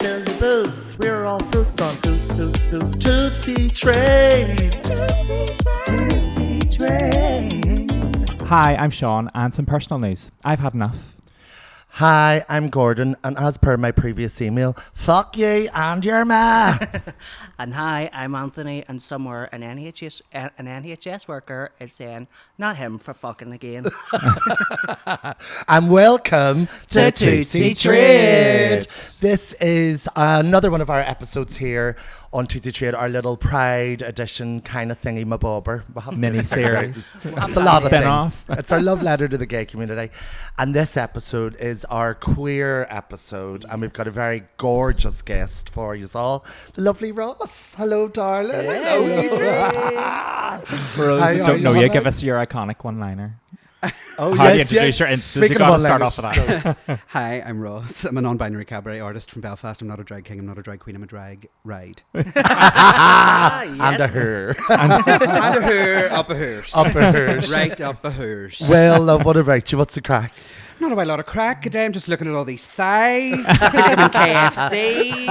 fill your boots. We're all fruit on Tootsie Train. Tootsie Train. Hi, I'm Sean, and some personal news. I've had enough. Hi, I'm Gordon, and as per my previous email, fuck you and your ma. And hi, I'm Anthony, and somewhere an NHS worker is saying, not him for fucking again. And welcome to Tootsie Trade. This is another one of our episodes here on Tootsie Trade, our little Pride edition kind of thingy mabobber. Mini-series. It's a lot of Spin-off. things. It's our love letter to the gay community. And this episode is our queer episode. And we've got a very gorgeous guest for you all. The lovely Ross. Hello, darling. Hello. For those who don't know you, give us your iconic one-liner. Oh, How do you introduce your instance? You got to start off with that. Hi, I'm Ross. I'm a non-binary cabaret artist from Belfast. I'm not a drag king. I'm not a drag queen. I'm a drag ride. And a her. And a her, up a hers. Up a hers. Right up a hers. Well, love, what about you? What's the crack? Not about a lot of crack today. I'm just looking at all these thighs. I feel like I'm in KFC.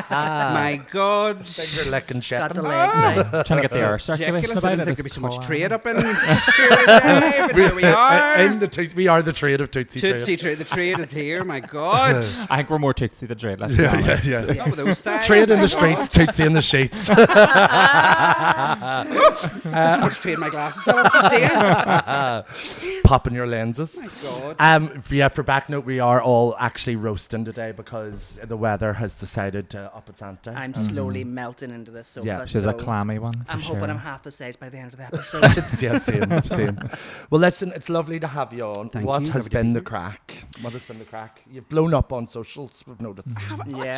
My God. Finger licking shit. Got the legs out. Trying to get the air circulation Ridiculous. about I it. didn't think It's there'd be so much cool. trade up in here today, but here we are. We are the trade of Tootsie Trade. Tootsie trade. The trade is here. My God. I think we're more Tootsie than Dread, let's be honest. Not with those thighs. Trade in the streets, Tootsie in the sheets. So much trade my glasses fell off. You see it? Popping your lenses. My God. Yeah, for back note, we are all actually roasting today because the weather has decided to up its ante. I'm slowly melting into this sofa. Yeah, She's so a clammy one. I'm for hoping sure. I'm half the size by the end of the episode. Yeah, same. Well, listen, it's lovely to have you on. Thank What you. has Lovely to been be the here. crack? What has been the crack? You've blown up on socials, we've noticed. Yeah.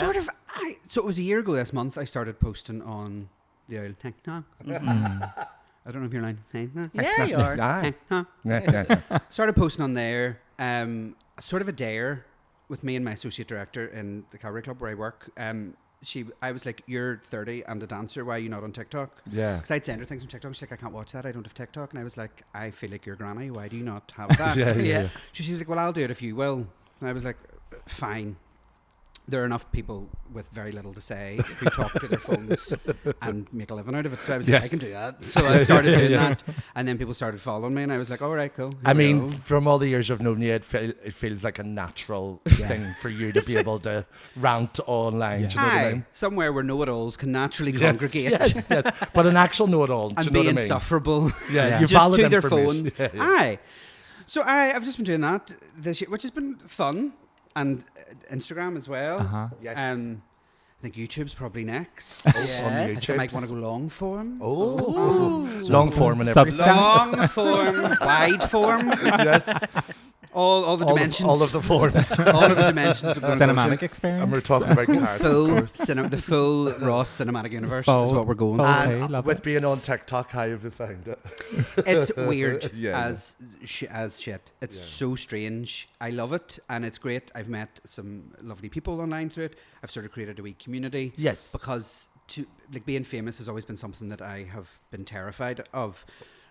So it was a year ago this month I started posting on the old TikTok. I don't know if you're lying. Yeah, you are. Aye. TikTok. Yeah. Started posting on there, sort of a dare with me and my associate director in the cabaret club where I work. I was like, you're 30 and a dancer, why are you not on TikTok? Yeah. Because I'd send her things on TikTok. She's like, I can't watch that, I don't have TikTok. And I was like, I feel like your granny, why do you not have that? Yeah. She was like, well, I'll do it if you will. And I was like, fine. There are enough people with very little to say who talk to their phones and make a living out of it. So I was like, I can do that. So I started doing that. And then people started following me. And I was like, all right, cool. Here I we mean, go. from all the years I've known you, it feels like a natural thing for you to be able to rant online. Yeah. Do you know what I Aye, mean? somewhere where know-it-alls can naturally Yes, congregate. Yes. But an actual know-it-all. Do And you know be what I mean? insufferable. Yeah, you just valid to their information. phones. Yeah. Aye. So I've just been doing that this year, which has been fun, and Instagram as well. Uh-huh. Yes. I think YouTube's probably next. On I think I YouTube. might want to go long form. Long form and everything. Substack. Long form, wide form, Yes. all the dimensions. All of the forms. all of the dimensions. Of Cinematic experience. And we're talking about cars, of full course. the full Ross cinematic universe Full- is what we're going full for. tail. And love with it. being on TikTok, how have you found it? It's weird Yeah. as shit. It's so strange. I love it and it's great. I've met some lovely people online through it. I've sort of created a wee community. Yes. Because being famous has always been something that I have been terrified of.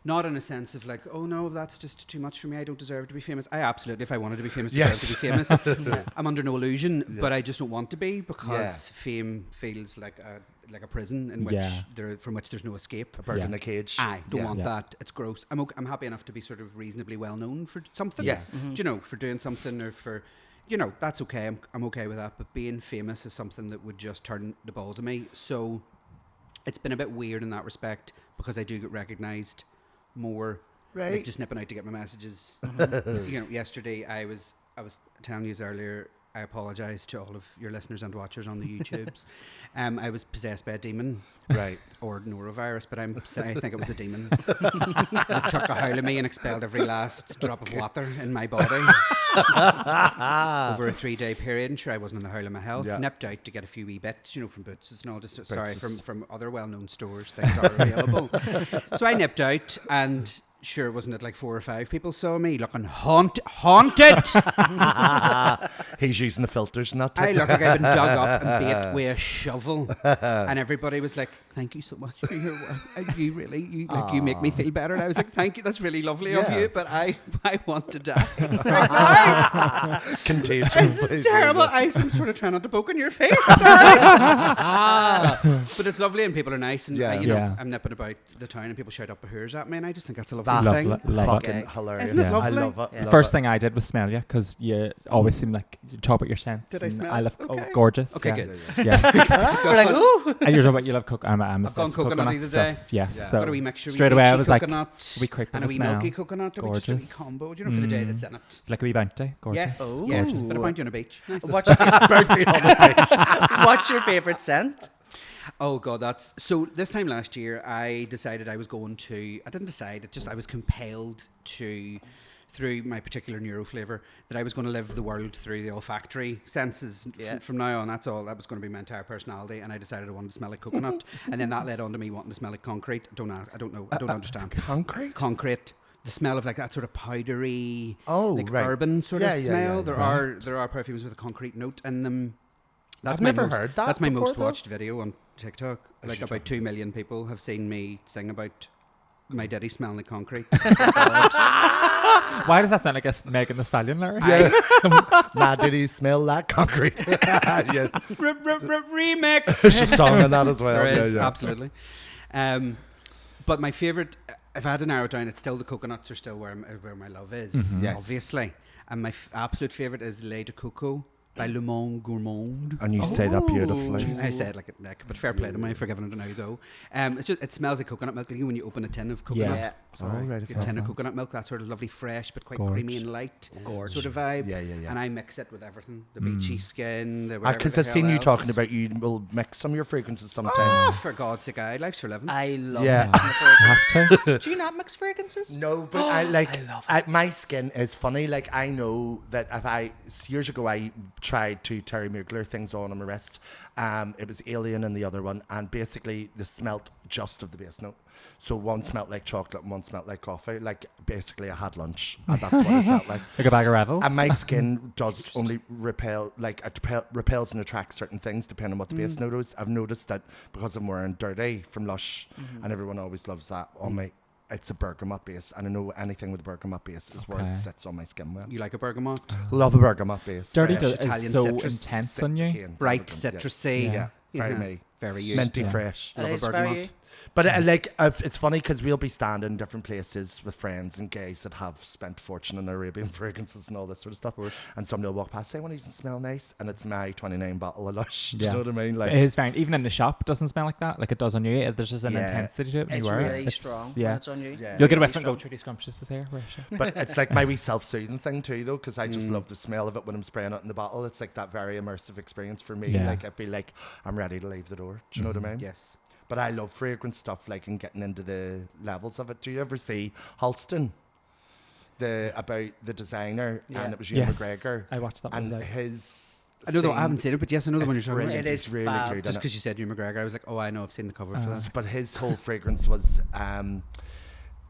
Not in a sense of like, oh no, that's just too much for me. I don't deserve to be famous. I absolutely, if I wanted to be famous, deserve to be famous. I'm under no illusion, but I just don't want to be because fame feels like a prison in which from which there's no escape. A bird in a cage. I don't want Yeah. that. It's gross. I'm happy enough to be sort of reasonably well known for something. Yes. Do you know, for doing something or for, you know, that's okay. I'm okay with that. But being famous is something that would just turn the balls of me. So it's been a bit weird in that respect because I do get recognised more. Right. Like just nipping out to get my messages. You know, yesterday I was telling you earlier, I apologise to all of your listeners and watchers on the YouTubes. I was possessed by a demon. Right. Or norovirus, but I think it was a demon. It took a howl of me and expelled every last drop of water in my body over a 3-day period. And sure, I wasn't in the howl of my health. Yeah. Nipped out to get a few wee bits, you know, from Boots. It's not just from other well-known stores. Things are available. So I nipped out, and sure, wasn't it like 4 or 5 people saw me looking haunted? He's using the filters and that. I look like I've been dug up and bait with a shovel, and everybody was like, "Thank you so much for your work. You make me feel better." And I was like, "Thank you, that's really lovely of you, but I want to die right now." Contagion. This is terrible. I'm sort of trying not to poke in your face, but it's lovely and people are nice, and I'm nipping about the town and people shout up "Who's at me," and I just think that's a lovely thing. Love fucking it. hilarious. Isn't it lovely? I love it. The first thing I did was smell you because you always seem like you talk about your scent. Did I smell? I love Okay. gorgeous. Okay, yeah. good. Yeah. We're like, ooh. And you're talking about you love coconut. I'm I've gone coconut either day. stuff. Yes. Yeah. So Got a wee mixture. straight wee away I peachy was like, coconut wee quick bit and a of wee smell. milky coconut, or just a wee Gorgeous. combo. Do you know for the day that's in it? Like a wee bounty. Gorgeous. Yes, Oh. yes. Gorgeous. Bit of bounty on a beach. Nice. What's your favourite scent? Oh God, that's so. This time last year, I decided I was going to. I didn't decide. I was compelled to, through my particular neuro flavour, that I was going to live the world through the olfactory senses from now on. That's all. That was going to be my entire personality, and I decided I wanted to smell like coconut, and then that led on to me wanting to smell like concrete. I don't know. I don't understand. Concrete? Concrete. The smell of like that sort of powdery, right. urban sort of smell. Yeah. There are perfumes with a concrete note in them. That's I've my never most, heard that That's my before, most though. watched video on TikTok. Like about 2 million people have seen me sing about my ditty smelling like concrete. Why does that sound like a Megan the Stallion lyric? Mad did he smell like concrete? Yeah. Remix. There's a song on that as well. There is, yeah. absolutely. But my favourite, if I had to narrow it down, it's still the coconuts are still where my love is, Yes. obviously. And my absolute favourite is Lait de Coco by Le Monde Gourmand. And you say that beautifully. I say it like a neck, but fair play to me for giving it an go. It smells like coconut milk. Like when you open a tin of coconut, Yeah. Oh, right, a tin of coconut milk, that sort of lovely, fresh but quite Gorge. creamy and light sort of vibe. Yeah. And I mix it with everything: the beachy skin, the whatever. Because the I've seen hell you else. talking about you will mix some of your fragrances sometime. Oh, for God's sake, life's for living. I love Yeah. Have to. Do you not mix fragrances? No, but my skin is funny. Like I know that years ago I tried to Terry Mugler things on my wrist. It was Alien and the other one, and basically they smelt just of the base note. So one smelt like chocolate and one smelt like coffee. Like basically I had lunch and that's what it smelled like. Like a bag of Revels. And my skin does only repels and attracts certain things depending on what the base note is. I've noticed that because I'm wearing Dirty from Lush, and everyone always loves that on me. It's a bergamot base, and I know anything with a bergamot base is where it sits on my skin well. You like a bergamot? Love a bergamot base. Dirty fresh is Italian so citrus. intense on you. Bright, citrusy. Yeah. Very Yeah. me. Very you. Minty Yeah. fresh. It Love a is bergamot. very- But it's funny because we'll be standing in different places with friends and guys that have spent fortune on Arabian fragrances and all this sort of stuff. And somebody will walk past, say, "Well, you smell nice," and it's my 29 bottle of Lush. Do you know what I mean? Like, It is fine. Even in the shop, it doesn't smell like that. Like it does on you. There's just an Yeah. intensity to it when It's you wear really it. strong Yeah. when it's on you. Yeah. You'll get a Really whiff and go, strong. "Trudy Scrumptious is here." Where is she? but it's like my wee self-soothing thing too, though, because I just love the smell of it when I'm spraying it in the bottle. It's like that very immersive experience for me. Yeah. Like I feel like I'm ready to leave the door. Do you know what I mean? Yes. But I love fragrance stuff, like, and getting into the levels of it. Do you ever see Halston? About the designer, and it was Ewan Yes. McGregor. I watched that one. And It was out. his I know, though, I scene- haven't seen it, but yes, I know the one you're it's talking about. brilliant. It It's is really fab. good. Just and because you said Hugh McGregor, I was like, oh, I know, I've seen the cover for that. But his whole fragrance was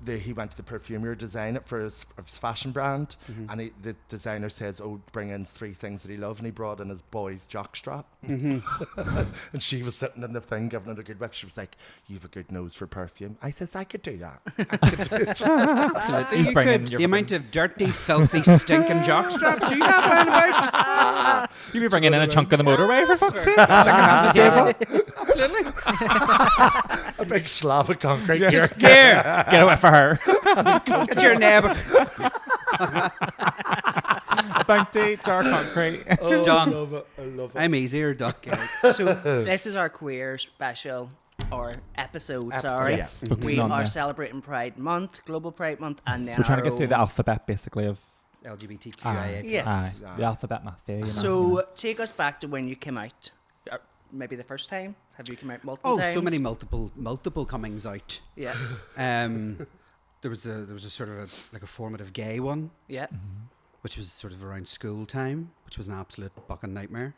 he went to the perfumer to design it for his fashion brand, and the designer says, "Oh, bring in 3 things that he loved," and he brought in his boy's jockstrap. And she was sitting in the thing giving it a good whiff. She was like, "You've a good nose for perfume." I says, "I could do that." I could do it. Absolutely, You you bring in could. your The amount of dirty, filthy, stinking jockstraps you have around about. You'd be bringing in a chunk of the motorway for fuck's sake. Absolutely. A big slab of concrete. Just here. Get away for her. Get your neighbour. A bounty, jar of concrete. Done. I love it. I'm easier, Duck. So this is our queer special or episode. Sorry, yes. we Focusing on are the- celebrating Pride Month, Global Pride Month, and then We're trying to our get through the own- alphabet, basically, of LGBTQIA+. Yes. the alphabet math there. You know. So take us back to when you came out. Maybe the first time. Have you come out multiple Oh, times? so many multiple comings out. Yeah, There was a sort of a formative gay one, yeah. which was sort of around school time, which was an absolute fucking nightmare.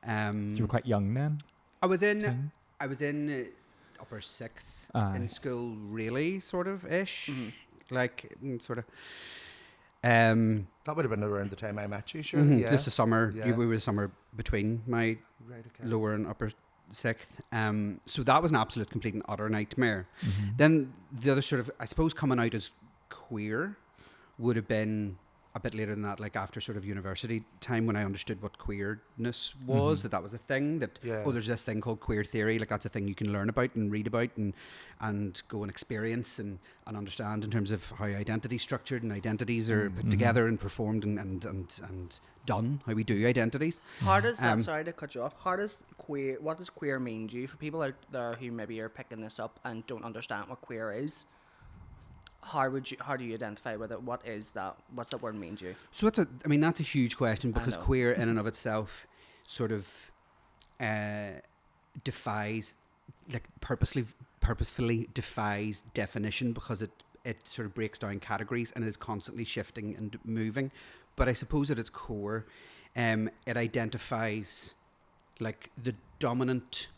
You were quite young then. I was in upper 6th Aye. in school, really, sort of ish. like sort of. That would have been around the time I met you, sure. Yeah. Just the summer. Yeah. We were the summer between my Right, okay. lower and upper sixth. So that was an absolute, complete and utter nightmare. Mm-hmm. Then the other sort of, I suppose, coming out as queer would have been a bit later than that, like after sort of university time when I understood what queerness was, that was a thing, that, oh, there's this thing called queer theory, like that's a thing you can learn about and read about and go and experience and understand in terms of how identity's structured and identities are put together and performed and done, how we do identities. How does that, sorry to cut you off, what does queer mean to you? For people out there who maybe are picking this up and don't understand what queer is, how do you identify with it? What's that word mean to you? So that's a huge question, because queer in and of itself sort of defies, like purposefully defies definition, because it sort of breaks down categories and is constantly shifting and moving. But I suppose at its core, it identifies like the dominant,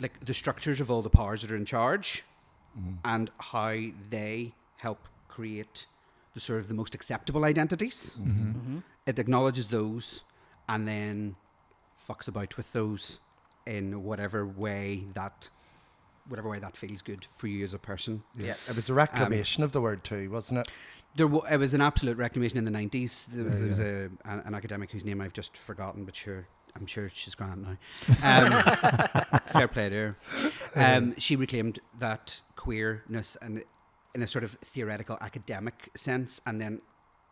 like the structures of all the powers that are in charge. And how they help create the sort of the most acceptable identities. It acknowledges those and then fucks about with those in whatever way that feels good for you as a person. Yeah. It was a reclamation of the word too, wasn't it? It was an absolute reclamation in the 90s. There was an academic whose name I've just forgotten, but I'm sure she's grand now. Fair play to her. She reclaimed that queerness and in a sort of theoretical academic sense, and then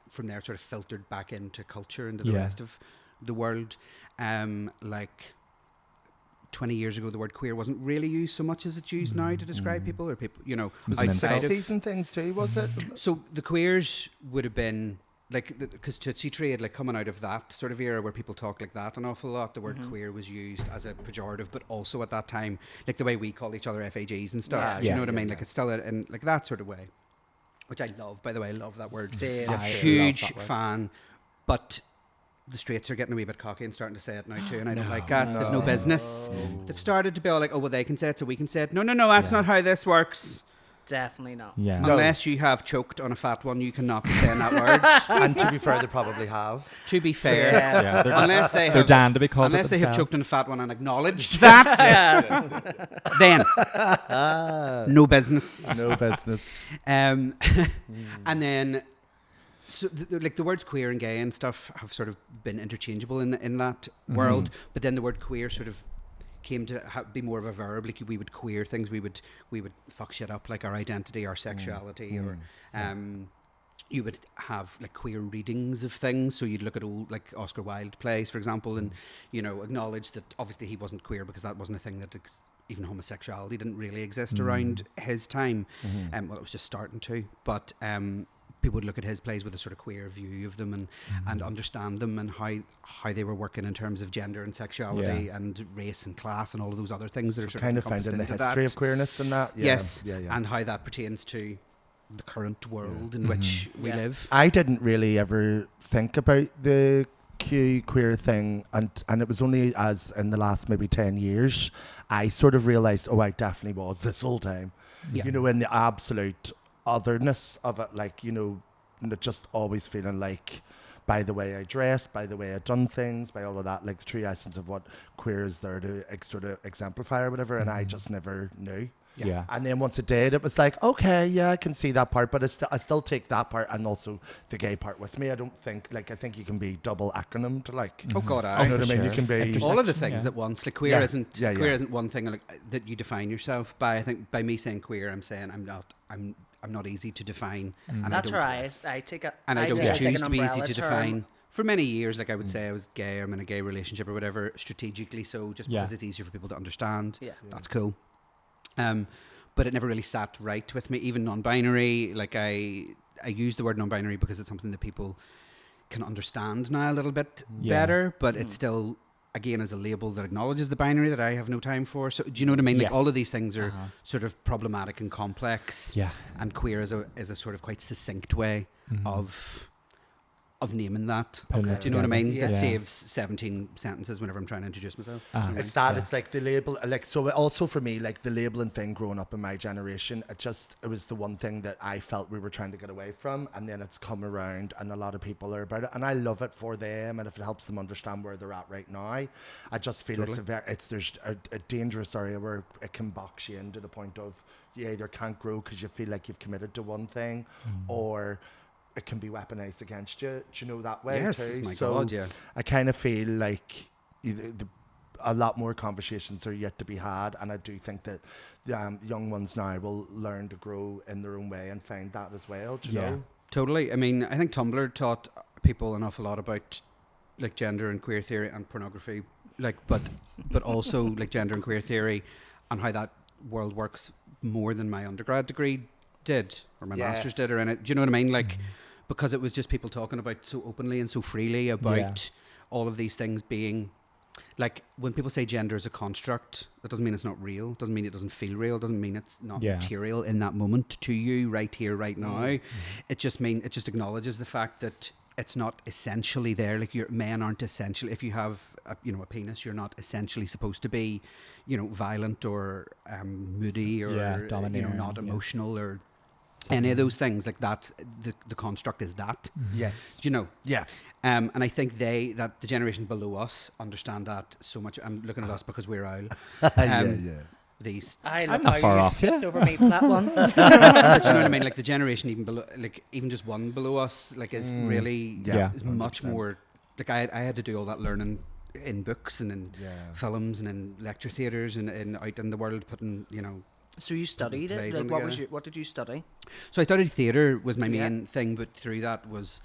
from there sort of filtered back into culture and to the rest of the world. Like 20 years ago, the word queer wasn't really used so much as it's used now to describe people, or people, outside of 60s and things too, was it? So the queers would have been like, because Tootsie had like coming out of that sort of era where people talk like that an awful lot. The word queer was used as a pejorative, but also at that time, like the way we call each other FAGs and stuff. Do you know what I mean? Like it's still in like that sort of way, which I love. By the way, I love that word. Huge fan, but the straights are getting a wee bit cocky and starting to say it now too, and I don't like that. They've no business. They've started to be all like, oh well, they can say it, so we can say it. No, that's not how this works. Definitely not. Yeah. Unless you have choked on a fat one, you cannot be saying that word. And to be fair, they probably have. To be fair, unless they they're damned to be called. Unless they have choked on a fat one and acknowledged that, then no business. No business. And then, so like the words queer and gay and stuff have sort of been interchangeable in that world, but then the word queer sort of came to be more of a verb. Like we would queer things, we would fuck shit up, like our identity, our sexuality, or you would have like queer readings of things. So you'd look at old like Oscar Wilde plays, for example, and acknowledge that obviously he wasn't queer because that wasn't a thing that even homosexuality didn't really exist around his time. Well, it was just starting to, but people would look at his plays with a sort of queer view of them and understand them and how they were working in terms of gender and sexuality and race and class and all of those other things that are sort kind of of finding the into history that. of queerness and that. Yes, and how that pertains to the current world in which we live. I didn't really ever think about the queer thing, and it was only as in the last maybe 10 years I sort of realised, I definitely was this whole time. In the absolute otherness of it, like, just always feeling like, by the way I dressed, by the way I'd done things, by all of that, like the true essence of what queer is there to sort of exemplify or whatever, and I just never knew. Yeah. And then once it did, it was like, okay, I can see that part, but I still take that part and also the gay part with me. I don't think, I think you can be double acronym to like. Oh God, you know what I mean? You can be all of the things at once. Like queer isn't one thing like that you define yourself by. I think by me saying queer, I'm saying I'm not easy to define. And that's right. I take it. And I don't choose to be easy to term. define. For many years, like I would say I was gay, or I'm in a gay relationship or whatever, strategically so, just because it's easier for people to understand. That's cool. But it never really sat right with me. Even non-binary, like I use the word non-binary because it's something that people can understand now a little bit better, but it's still, again, as a label that acknowledges the binary that I have no time for. So do you know what I mean? Like all of these things are sort of problematic and complex. Yeah. And queer is a sort of quite succinct way of of naming that. Putting it Do you know what I mean? Yeah. That Yeah. saves 17 sentences whenever I'm trying to introduce myself. Do you know what I It's mean? that, Yeah. it's like the label, like, so also for me, like the labeling thing growing up in my generation, it was the one thing that I felt we were trying to get away from, and then it's come around and a lot of people are about it, and I love it for them, and if it helps them understand where they're at right now, I just feel there's a dangerous area where it can box you in to the point of you either can't grow because you feel like you've committed to one thing, or it can be weaponized against you. Do you know that way Yes, too? my So God, yeah. I kind of feel like a lot more conversations are yet to be had, and I do think that young ones now will learn to grow in their own way and find that as well. Do you Yeah. know? Totally. I mean, I think Tumblr taught people an awful lot about like gender and queer theory and pornography, like, but also like gender and queer theory and how that world works more than my undergrad degree did or my master's did or anything. Do you know what I mean? Like, because it was just people talking about so openly and so freely about all of these things being like, when people say gender is a construct, that doesn't mean it's not real. It doesn't mean it doesn't feel real. It doesn't mean it's not material in that moment to you right here, right now. It just acknowledges the fact that it's not essentially there. Like, your men aren't essentially, if you have a penis, you're not essentially supposed to be, violent or moody or domineering, not emotional or any of those things. Like, that's the construct is that. Yes. Do you know? Yeah. And I think that the generation below us understand that so much. I'm looking at us because we're owl. These. I I'm love not how far you off, skipped over me for that one. But you know what I mean? Like, the generation even below, like even just one below us, like, is really is much 100%. more. Like, I had to do all that learning in books and in films and in lecture theatres and out in the world, putting So you studied it? Plays Like, on what did you study? So I studied theatre was my Yeah. main thing, but through that was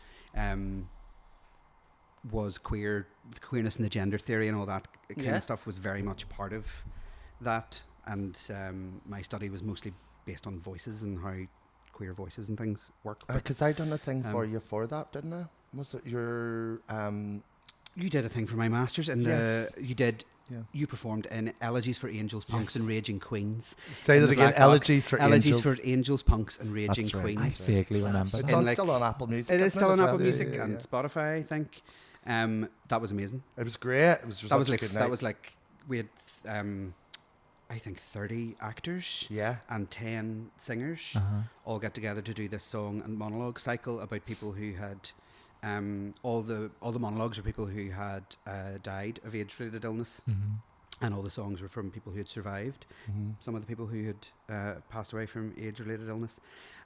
queerness and the gender theory and all that kind Yeah. of stuff was very much part of that. And my study was mostly based on voices and how queer voices and things work. But Because I done a thing for you for that, didn't I? Was it your you did a thing for my masters, and you did. Yeah. You performed in Elegies for Angels, Punks, and Raging Queens. Say in that the again? Black Box. Elegies for Elegies Angels. for Angels, Punks, and Raging That's right. Queens. I vaguely remember It's that. on, like- still on Apple Music. It is isn't still on as well? Apple Music Yeah, and yeah. Spotify, I think. That was amazing. It was great. It was That was such a like good that night. was like we had I think 30 actors Yeah. and 10 singers all get together to do this song and monologue cycle about people who had all the monologues were people who had died of age-related illness, and all the songs were from people who had survived. Some of the people who had passed away from age-related illness,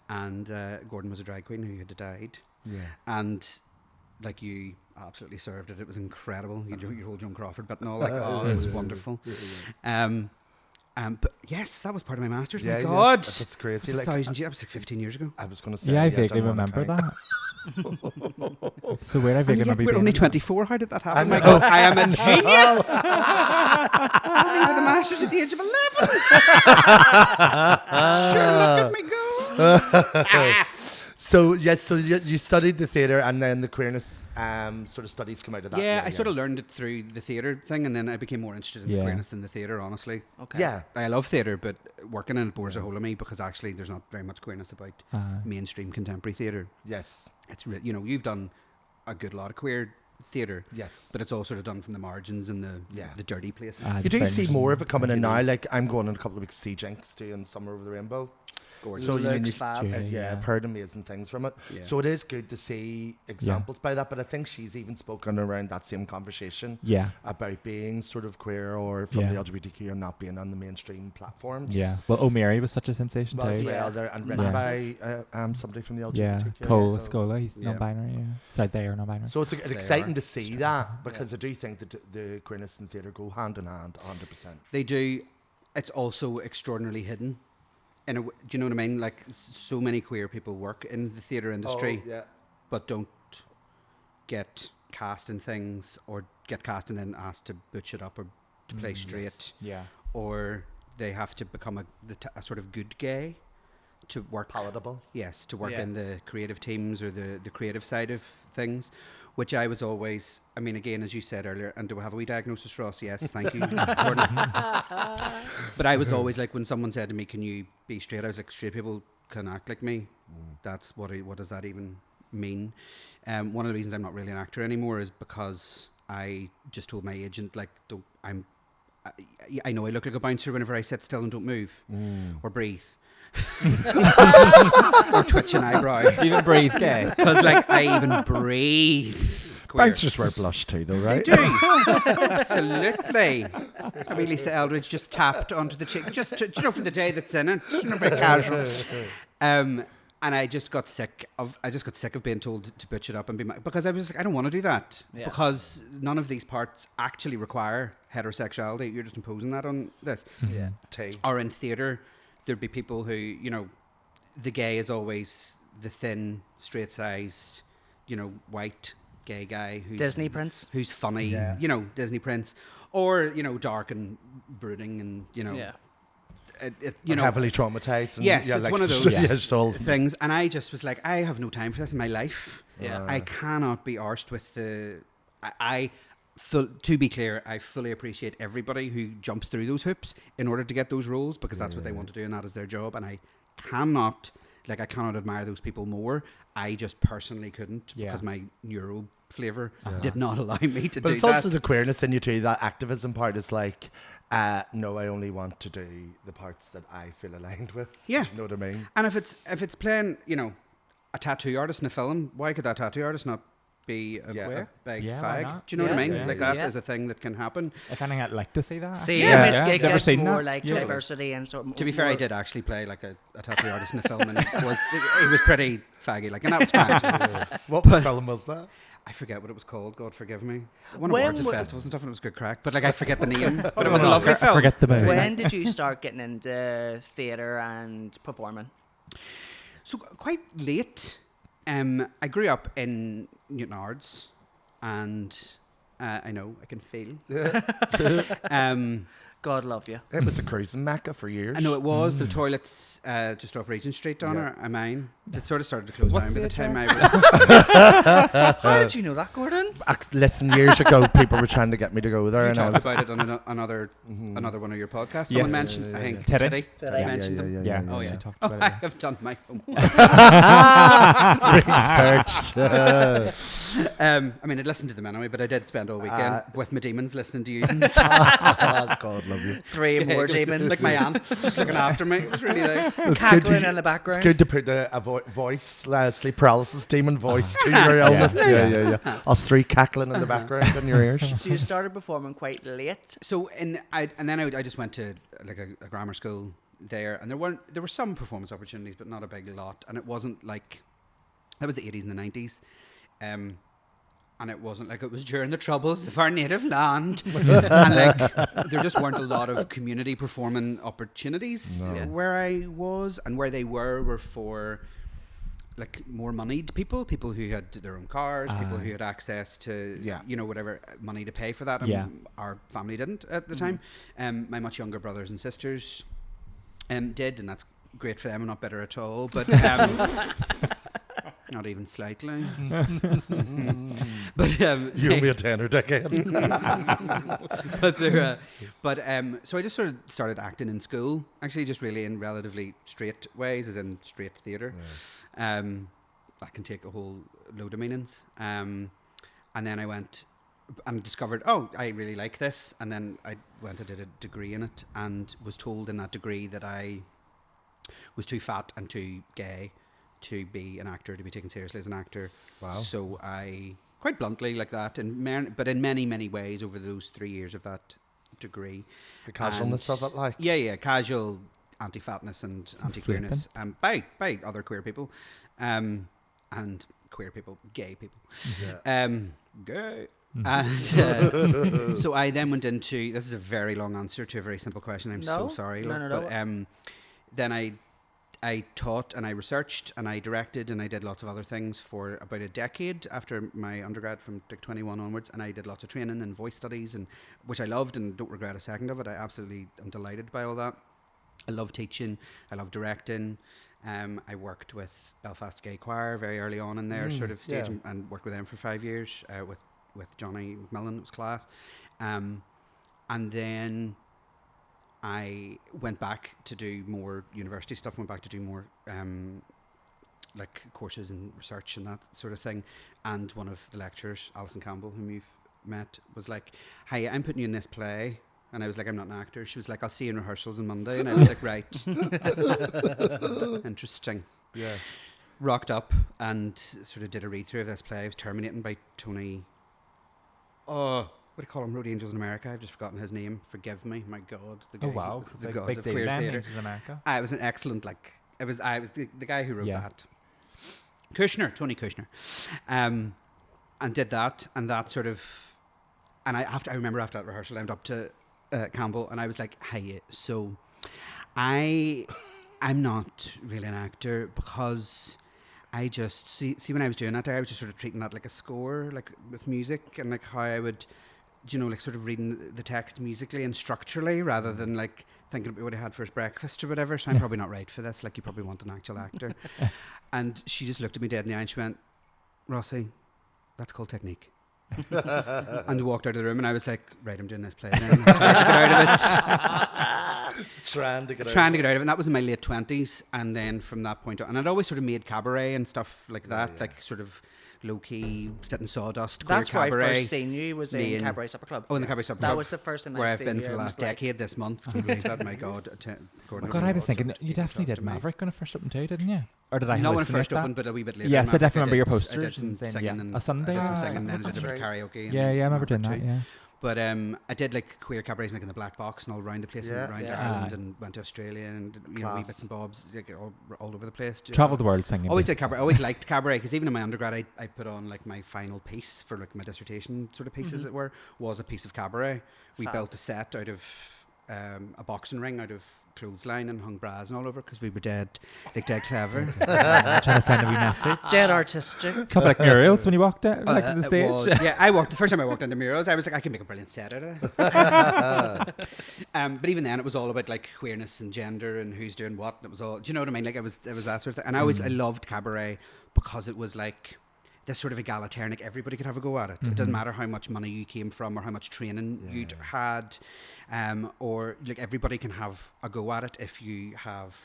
and Gordon was a drag queen who had died. Yeah. And like, you absolutely served it. It was incredible. You whole Joan Crawford bit and all. Like, oh, it was wonderful. But yes, that was part of my masters. Yeah, My yeah. God, That's crazy. It was Like, 1,000 years. That was like 15 years ago. I was going to say. Yeah, I I vaguely don't wanna remember count. that. So weird, I vaguely And yet remember you we're being only in that. 24. How did that happen? I My God, I am a genius. I'm with the masters at the age of 11. Sure, look at me go. So yes, so you studied the theatre, and then the queerness sort of studies come out of that. Yeah, I sort of learned it through the theatre thing, and then I became more interested in the queerness in the theatre, honestly. Okay. Yeah. I love theatre, but working in it bores a hole of me, because actually there's not very much queerness about Uh-huh. mainstream contemporary theatre. Yes. It's you've done a good lot of queer theatre, Yes. but it's all sort of done from the margins and the dirty places. You do Fringe see more of it coming in You now. do. Like, I'm going in a couple of weeks to see Jinx doing Summer Over the Rainbow. Gorgeous. So you Looks you've- fab. Yeah, yeah, I've heard amazing things from it. Yeah. So it is good to see examples by that. But I think she's even spoken around that same conversation Yeah. about being sort of queer or from Yeah. the LGBTQ and not being on the mainstream platforms. Yeah. Well, O'Mary was such a sensation Well, as too. well, there, and written Yeah. by somebody from the Yeah. LGBTQ. Cole so- Scola, he's Yeah. non-binary. Yeah. Sorry, they are non-binary. So it's They exciting are. to see that, because I do think that the queerness and theatre go hand in hand 100%. They do. It's also extraordinarily hidden. Do you know what I mean? Like, so many queer people work in the theatre industry, Oh, yeah. but don't get cast in things, or get cast and then asked to butch it up or to play straight, Yeah. or they have to become a sort of good gay to work. Palatable. Yes, to work Yeah. in the creative teams or the creative side of things, which I was always, I mean, again, as you said earlier, and do we have a wee diagnosis, Ross? Yes, thank you, Gordon. But I was always like, when someone said to me, can you be straight? I was like, straight people can act like me. That's what does that even mean. One of the reasons I'm not really an actor anymore is because I just told my agent, like, I know I look like a bouncer whenever I sit still and don't move or breathe. Or twitch an eyebrow. Even breathe, gay. Because, like, I even breathe. Queer. Bouncers wear blush too, though, right? They do. Absolutely. I mean, Lisa Eldridge just tapped onto the cheek, just to, for the day that's in it. Very casual. And I just got sick of being told to butch it up and be because I was like, I don't want to do that because none of these parts actually require heterosexuality. You're just imposing that on this. Yeah. Or in theatre, there'd be people who, you know, the gay is always the thin, straight-sized, you know, white gay guy who's Disney prince, who's funny, you know, Disney prince, or, you know, dark and brooding and, you know. Yeah. You know, heavily traumatized. And yes, it's like, one of those things. And I just was like, I have no time for this in my life. Yeah. I cannot be arsed with the. To be clear, I fully appreciate everybody who jumps through those hoops in order to get those roles because that's what they want to do and that is their job. And I cannot admire those people more. I just personally couldn't because my neuro flavour did not allow me to do that. But it's also the queerness in you too. That activism part is like, no, I only want to do the parts that I feel aligned with. Yeah. Do you know what I mean? And if it's playing, you know, a tattoo artist in a film, why could that tattoo artist not be a big fag? Do you know what I mean? Yeah. Like that is a thing that can happen. If anything, I'd like to see that. See, I've it never gets seen more that. like diversity and so. To be fair, I did actually play like a tattoo artist in a film, and it was pretty faggy, like, and that was fine. What film was that? I forget what it was called. God forgive me. I won awards at festivals and stuff, and it was good crack. But like, I forget the name. But it was a lovely film. I forget the movie. When did you start getting into theatre and performing? So quite late. I grew up in Newton Ards, and I know I can feel. God love you. It was a cruising mecca for years. I know it was. The toilets just off Regent Street down are mine. It sort of started to close down by the time I was. How did you know that, Gordon? Listen, years ago, people were trying to get me to go there. You and I talked was, about it on another one of your podcasts. Someone mentioned, I think, Teddy. I mentioned them. Yeah. Oh, yeah. She talked Oh, about I it. have done my homework. research. I mean, I'd listened to them anyway, but I did spend all weekend with my demons listening to you. Oh, God love you. 3 more demons. Like my aunts just looking after me. It was really nice. It's cackling good in the background. It's good to put a voice, sleep paralysis, demon voice to your illness. Yeah. Us three cackling in the background in your ears. So you started performing quite late. So I just went to like a grammar school there, and there were some performance opportunities, but not a big lot. And it wasn't like that was the 80s and the 90s, and it wasn't like it was during the troubles of our native land. And like there just weren't a lot of community performing opportunities where I was, and where they were for like more moneyed people who had their own cars, people who had access to you know, whatever money to pay for that. And our family didn't at the time. My much younger brothers and sisters did, and that's great for them and not better at all. But not even slightly. But You'll be a tenor decade. So I just sort of started acting in school, actually, just really in relatively straight ways, as in straight theatre. That can take a whole load of meanings. And then I went and discovered, I really like this. And then I went and did a degree in it, and was told in that degree that I was too fat and too gay to be an actor, to be taken seriously as an actor. Wow. So I, quite bluntly like that, but in many, many ways over those 3 years of that degree. The casualness of it, like. Yeah, casual anti-fatness and anti-queerness by other queer people. And queer people, gay people. Gay. And so I then went into, this is a very long answer to a very simple question. I'm so sorry. No. But then I taught and I researched and I directed and I did lots of other things for about a decade after my undergrad from 21 onwards, and I did lots of training and voice studies, and which I loved and don't regret a second of it. I absolutely am delighted by all that. I love teaching. I love directing. I worked with Belfast Gay Choir very early on in their sort of stage, and worked with them for 5 years with Johnny McMillan. It was class. And then I went back to do more university stuff, went back to do more like courses and research and that sort of thing. And one of the lecturers, Alison Campbell, whom you've met, was like, "Hi, I'm putting you in this play." And I was like, "I'm not an actor." She was like, "I'll see you in rehearsals on Monday." And I was like, "Right." Interesting. Yeah. Rocked up and sort of did a read through of this play. It was Terminating by Tony. Oh, what do you call him? Wrote Angels in America. I've just forgotten his name. Forgive me, my God. The Oh guy, wow, the big, god big of deal queer then, theatre. Angels in America. I was an excellent I was the guy who wrote Yeah. that. Tony Kushner, and did that, and that sort of, and I remember after that rehearsal, I went up to Campbell, and I was like, "Hey, so I'm not really an actor because I just see when I was doing that, I was just sort of treating that like a score, like with music, and like how I would, like sort of reading the text musically and structurally rather than like thinking about what I had for his breakfast or whatever. So I'm probably not right for this. Like, you probably want an actual actor." And she just looked at me dead in the eye and she went, "Rossi, that's called technique." And walked out of the room, and I was like, "Right, I'm doing this play then." Trying to get out of it. Trying to get Out of it. And that was in my late 20s. And then from that point on, and I'd always sort of made cabaret and stuff like that, like sort of low-key, spitting sawdust, queer That's where I cabaret. first seen you, was in Cabaret Supper Club. Oh, in the Cabaret Supper That Club, was the first time where I've I've seen been you for the and last was like- decade this month. Can you believe that? My God. Oh God, I was thinking you definitely did Maverick when it first opened too, didn't you? Or did I? Not when it hallucinate first that? opened, but a wee bit later. Yes, I definitely remember your I did posters some and saying, singing yeah, and a Sunday. I did some Ah, singing, and then I that's did a bit of right. karaoke. and Yeah, I remember doing Maverick that. too. Yeah. But I did like queer cabarets like in the Black Box and all around the place, Yeah. and around Yeah. Ireland, Aye. and went to Australia, and wee Class. bits and bobs, like all over the place. Traveled the world singing. Always did basically. cabaret. I always liked cabaret because even in my undergrad, I put on like my final piece for like my dissertation sort of piece, as it were, was a piece of cabaret. We Fab. built a set out of a boxing ring out of clothesline and hung bras and all over because we were dead clever. Trying to send a wee message. Dead artistic. Couple like murals when you walked out, like to the It stage. was- yeah, the first time I walked into murals, I was like, I can make a brilliant set out of this. But even then, it was all about like queerness and gender and who's doing what. And it was all, do you know what I mean? Like it was that sort of thing. And I loved cabaret because it was like this sort of egalitarian, like everybody could have a go at it. It doesn't matter how much money you came from or how much training you'd had, or like everybody can have a go at it if you have,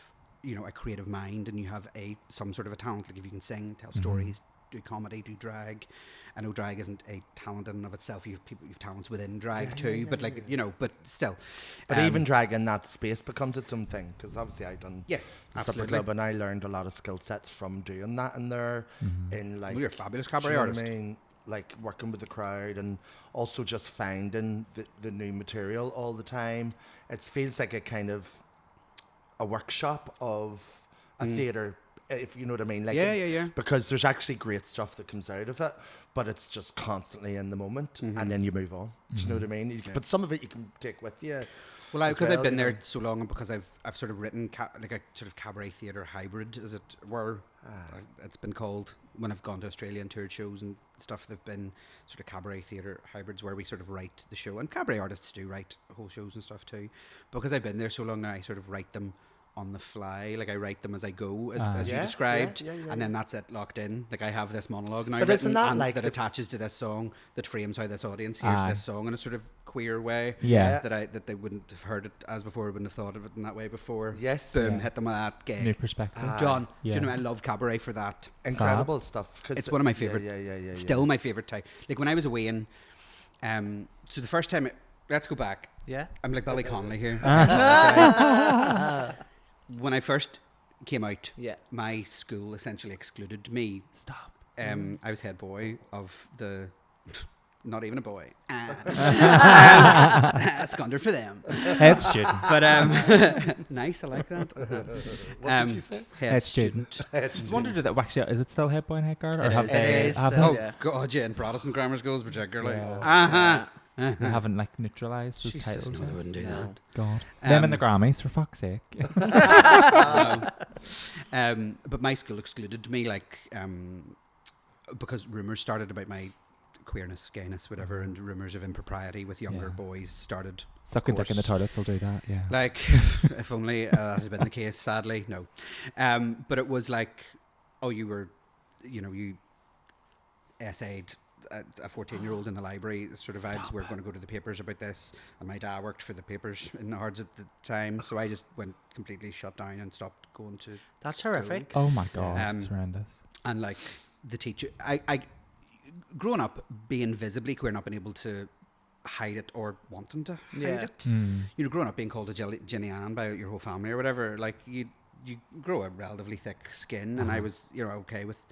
a creative mind and you have some sort of a talent. Like if you can sing, tell stories, do comedy, do drag. I know drag isn't a talent in and of itself. You've talents within drag too, but but still. But even drag in that space becomes its own thing, because obviously I done Yes, the Supper absolutely. Club, and I learned a lot of skill sets from doing that in there. In like, Well, you're a fabulous do you cabaret know artist. what I mean? Like working with the crowd and also just finding the new material all the time. It feels like a kind of a workshop of a theatre, if you know what I mean. Like Yeah. Because there's actually great stuff that comes out of it, but it's just constantly in the moment, and then you move on. Do you know what I mean? But some of it you can take with you. Well, as because I've well, been you there know. so long, and because I've sort of written like a sort of cabaret theatre hybrid, as it were. It's been called when I've gone to Australia and toured shows and stuff. They've been sort of cabaret theatre hybrids where we sort of write the show, and cabaret artists do write whole shows and stuff too. Because I've been there so long now, I sort of write them on the fly. Like I write them as I go, as you Yeah, described, yeah, and then that's it, locked in. Like I have this monologue now But written isn't that and like that the attaches to this song that frames how this audience hears Aye. this song in a sort of queer way. Yeah. That they wouldn't have heard it as before, wouldn't have thought of it in that way before. Yes. Boom, Yeah. hit them with that gig. New perspective. Done. Do Yeah. you know, I love cabaret for that. Incredible stuff. 'Cause It's one of my favourite. Yeah. Still my favourite type. Like when I was away in, so the first time, let's go back. Yeah. I'm like Billy Connolly here. Ah. When I first came out, Yeah. my school essentially excluded me. Stop. I was head boy of the, not even a boy. Scunner for them. Head student. But nice, I like that. What did you say? Head student. I Student. wondered that actually is it still head boy and head girl, or It have is. they It is have still, they- yeah. God, yeah, in Protestant grammar schools particularly. Yeah. Uh-huh. they haven't like neutralized those Jesus, titles? no, they wouldn't do No. God, them and the Um, Grammys, for fuck's sake. that. But my school excluded me, like, because rumours started about my queerness, gayness, whatever, and rumours of impropriety with younger Yeah. boys started. Sucking of dick in the course. toilets will do that. Yeah. Like, if only that had been the case, sadly, no. But it was like, oh, you were, you essayed a 14-year-old in the library sort of vibes. We're going to go to the papers about this, and my dad worked for the papers in the Ards at the time, so I just went completely shut down and stopped going to. That's school. horrific. Oh my god, it's horrendous. And like the teacher, I growing up being visibly queer, not being able to hide it or wanting to hide it. You know, growing up being called a Ginny Ann by your whole family or whatever, like you grow a relatively thick skin, and I was, you know, okay with,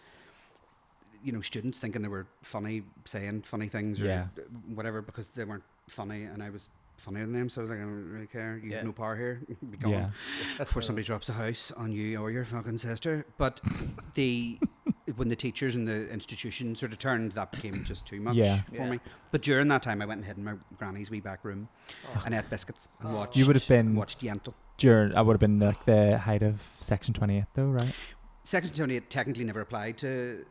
you know, students thinking they were funny, saying funny things or whatever because they weren't funny, and I was funnier than them, so I was like, I don't really care. You have no power here. Be gone before somebody drops a house on you or your fucking sister. But when the teachers and the institution sort of turned, that became just too much for me. But during that time, I went and hid in my granny's wee back room and ate biscuits and watched. You would have been watched Yentl. I would have been like the height of Section 28, though, right? Section 28 technically never applied to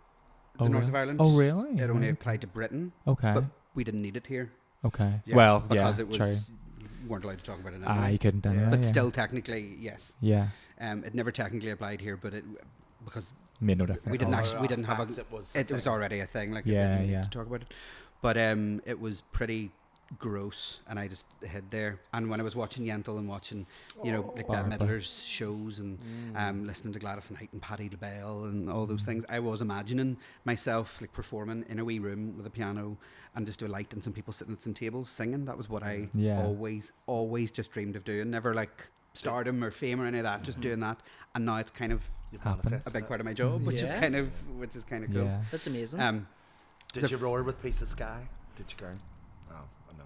the north of Ireland. Oh, really? It only applied to Britain. Okay. But we didn't need it here. Okay. Yeah, well, because it was true. weren't allowed to talk about it anyway. You couldn't anyway. But still, technically, yes. Yeah. It never technically applied here, but it because made no difference. we didn't have a. It was already a thing. Like, didn't need to talk about it. But it was pretty gross, and I just hid there. And when I was watching Yentl and watching, you know, like Bette Midler's shows and listening to Gladys Knight and Patti LaBelle and all those things, I was imagining myself like performing in a wee room with a piano and just a light and some people sitting at some tables singing. That was what I always just dreamed of doing. Never like stardom or fame or any of that. Just doing that, and now it's kind of a big part of my job, which is kind of cool. Yeah. That's amazing. Did you roar with Piece of Sky? Did you, Karen?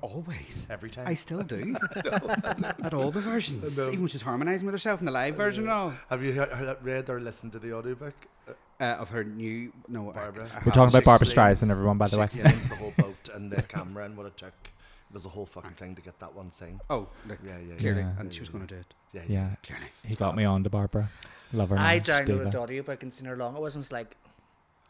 Always. Every time? I still do. At all the versions. Even when she's harmonising with herself in the live version and all. Have you read or listened to the audiobook? Of her new... No, Barbara. We're talking about Barbara Streisand, everyone, by the way. She explains the whole boat and the camera and what it took. It was a whole fucking thing to get that one scene. Oh, like, clearly. And she was going to do it. Yeah. Clearly. He got me on to Barbara. Love her. I now. downloaded the audiobook and seen her long. It wasn't like,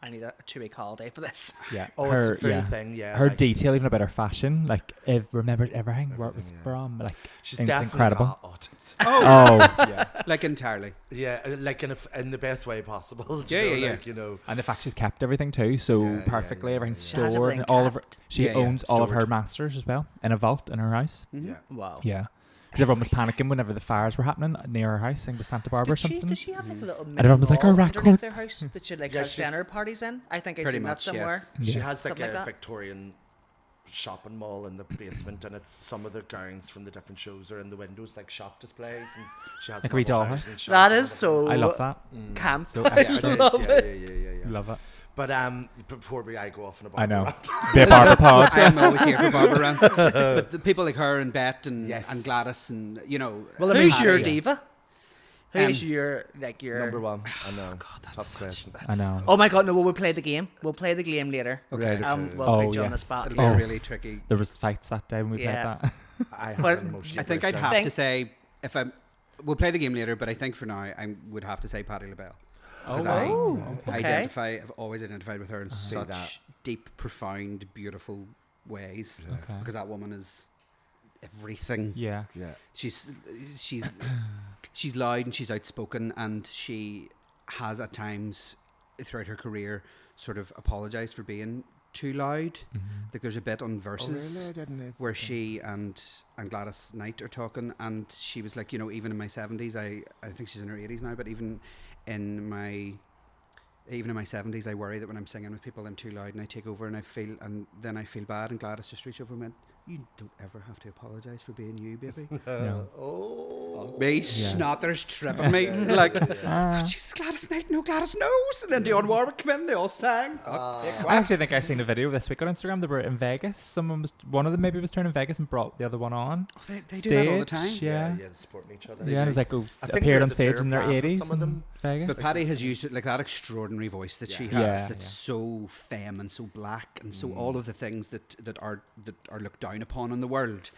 I need a 2-week holiday for this. Yeah. Oh, her, it's a full thing, yeah. Her like, detail, even about her fashion, like, remembers everything, where it was from. Like, she's it's definitely incredible. got autism. Oh. Yeah. Like entirely. Yeah, like in the best way possible. Yeah. Like, you know. And the fact she's kept everything too, so perfectly, everything's She has stored. everything And all of her, kept. she owns all of her stored. masters as well in a vault in her house. Yeah. Wow. Yeah. Because everyone was panicking whenever the fires were happening near her house, I think it was Santa Barbara or something. Does she have like a little mini everyone was like, mall "Oh, underneath their records." house that she like Yeah, has she's- dinner parties in? I think I've Pretty seen that much, somewhere. yes. She has like Something like a that. Victorian shopping mall in the basement, and it's some of the gowns from the different shows are in the windows, like shop displays, and she has Like a wee model dollhouse. houses and shop That and is everything. so I love that. camp. So I extra. love it. Yeah. Love it. But before I go off on a I know. rant, Be a Barbara pod. I'm always here for Barbara Rand. But the people like her and Bet and, Yes. and Gladys and, you know. Well, I mean, Who's your Patty, diva? Who's your like your number one. I know. God, that's Top such- question. I know. Oh my god, no, we'll play the game. We'll play the game later. Okay. We'll Oh, put you on the yes. spot. It'll be Oh. a really tricky. There was fights that day when we Yeah. played that. I, But had an emotional I think I'd breakdown. have to say, we'll play the game later, but I think for now I would have to say Patti LaBelle. Because okay. I've always identified with her in such that. deep, profound, beautiful ways. Okay. Because that woman is everything. Yeah. Yeah. She's loud and she's outspoken, and she has at times throughout her career sort of apologized for being too loud. Like there's a bit on Versus where she and Gladys Knight are talking, and she was like, you know, even in my 70s, I think she's in her 80s now, but even in my 70s, I worry that when I'm singing with people I'm too loud and I take over and then I feel bad, and Gladys just reached over and went, you don't ever have to apologise for being you, baby. No. Oh. Me, snotters tripping me. Like, she's Gladys Knight, no, Gladys knows. And then Dionne Warwick came in, they all sang. I actually think I seen a video this week on Instagram. They were in Vegas. One of them maybe was turning in Vegas and brought the other one on. Oh, they do that all the Stage, time. Yeah. Yeah, supporting each other. Yeah, and it was like I think appeared on there's a stage tour in their plan for 80s. some of them. Vegas. But Patty has used it, like that extraordinary voice that she has, Yeah. that's so femme and so black and so all of the things that are looked down upon in the world.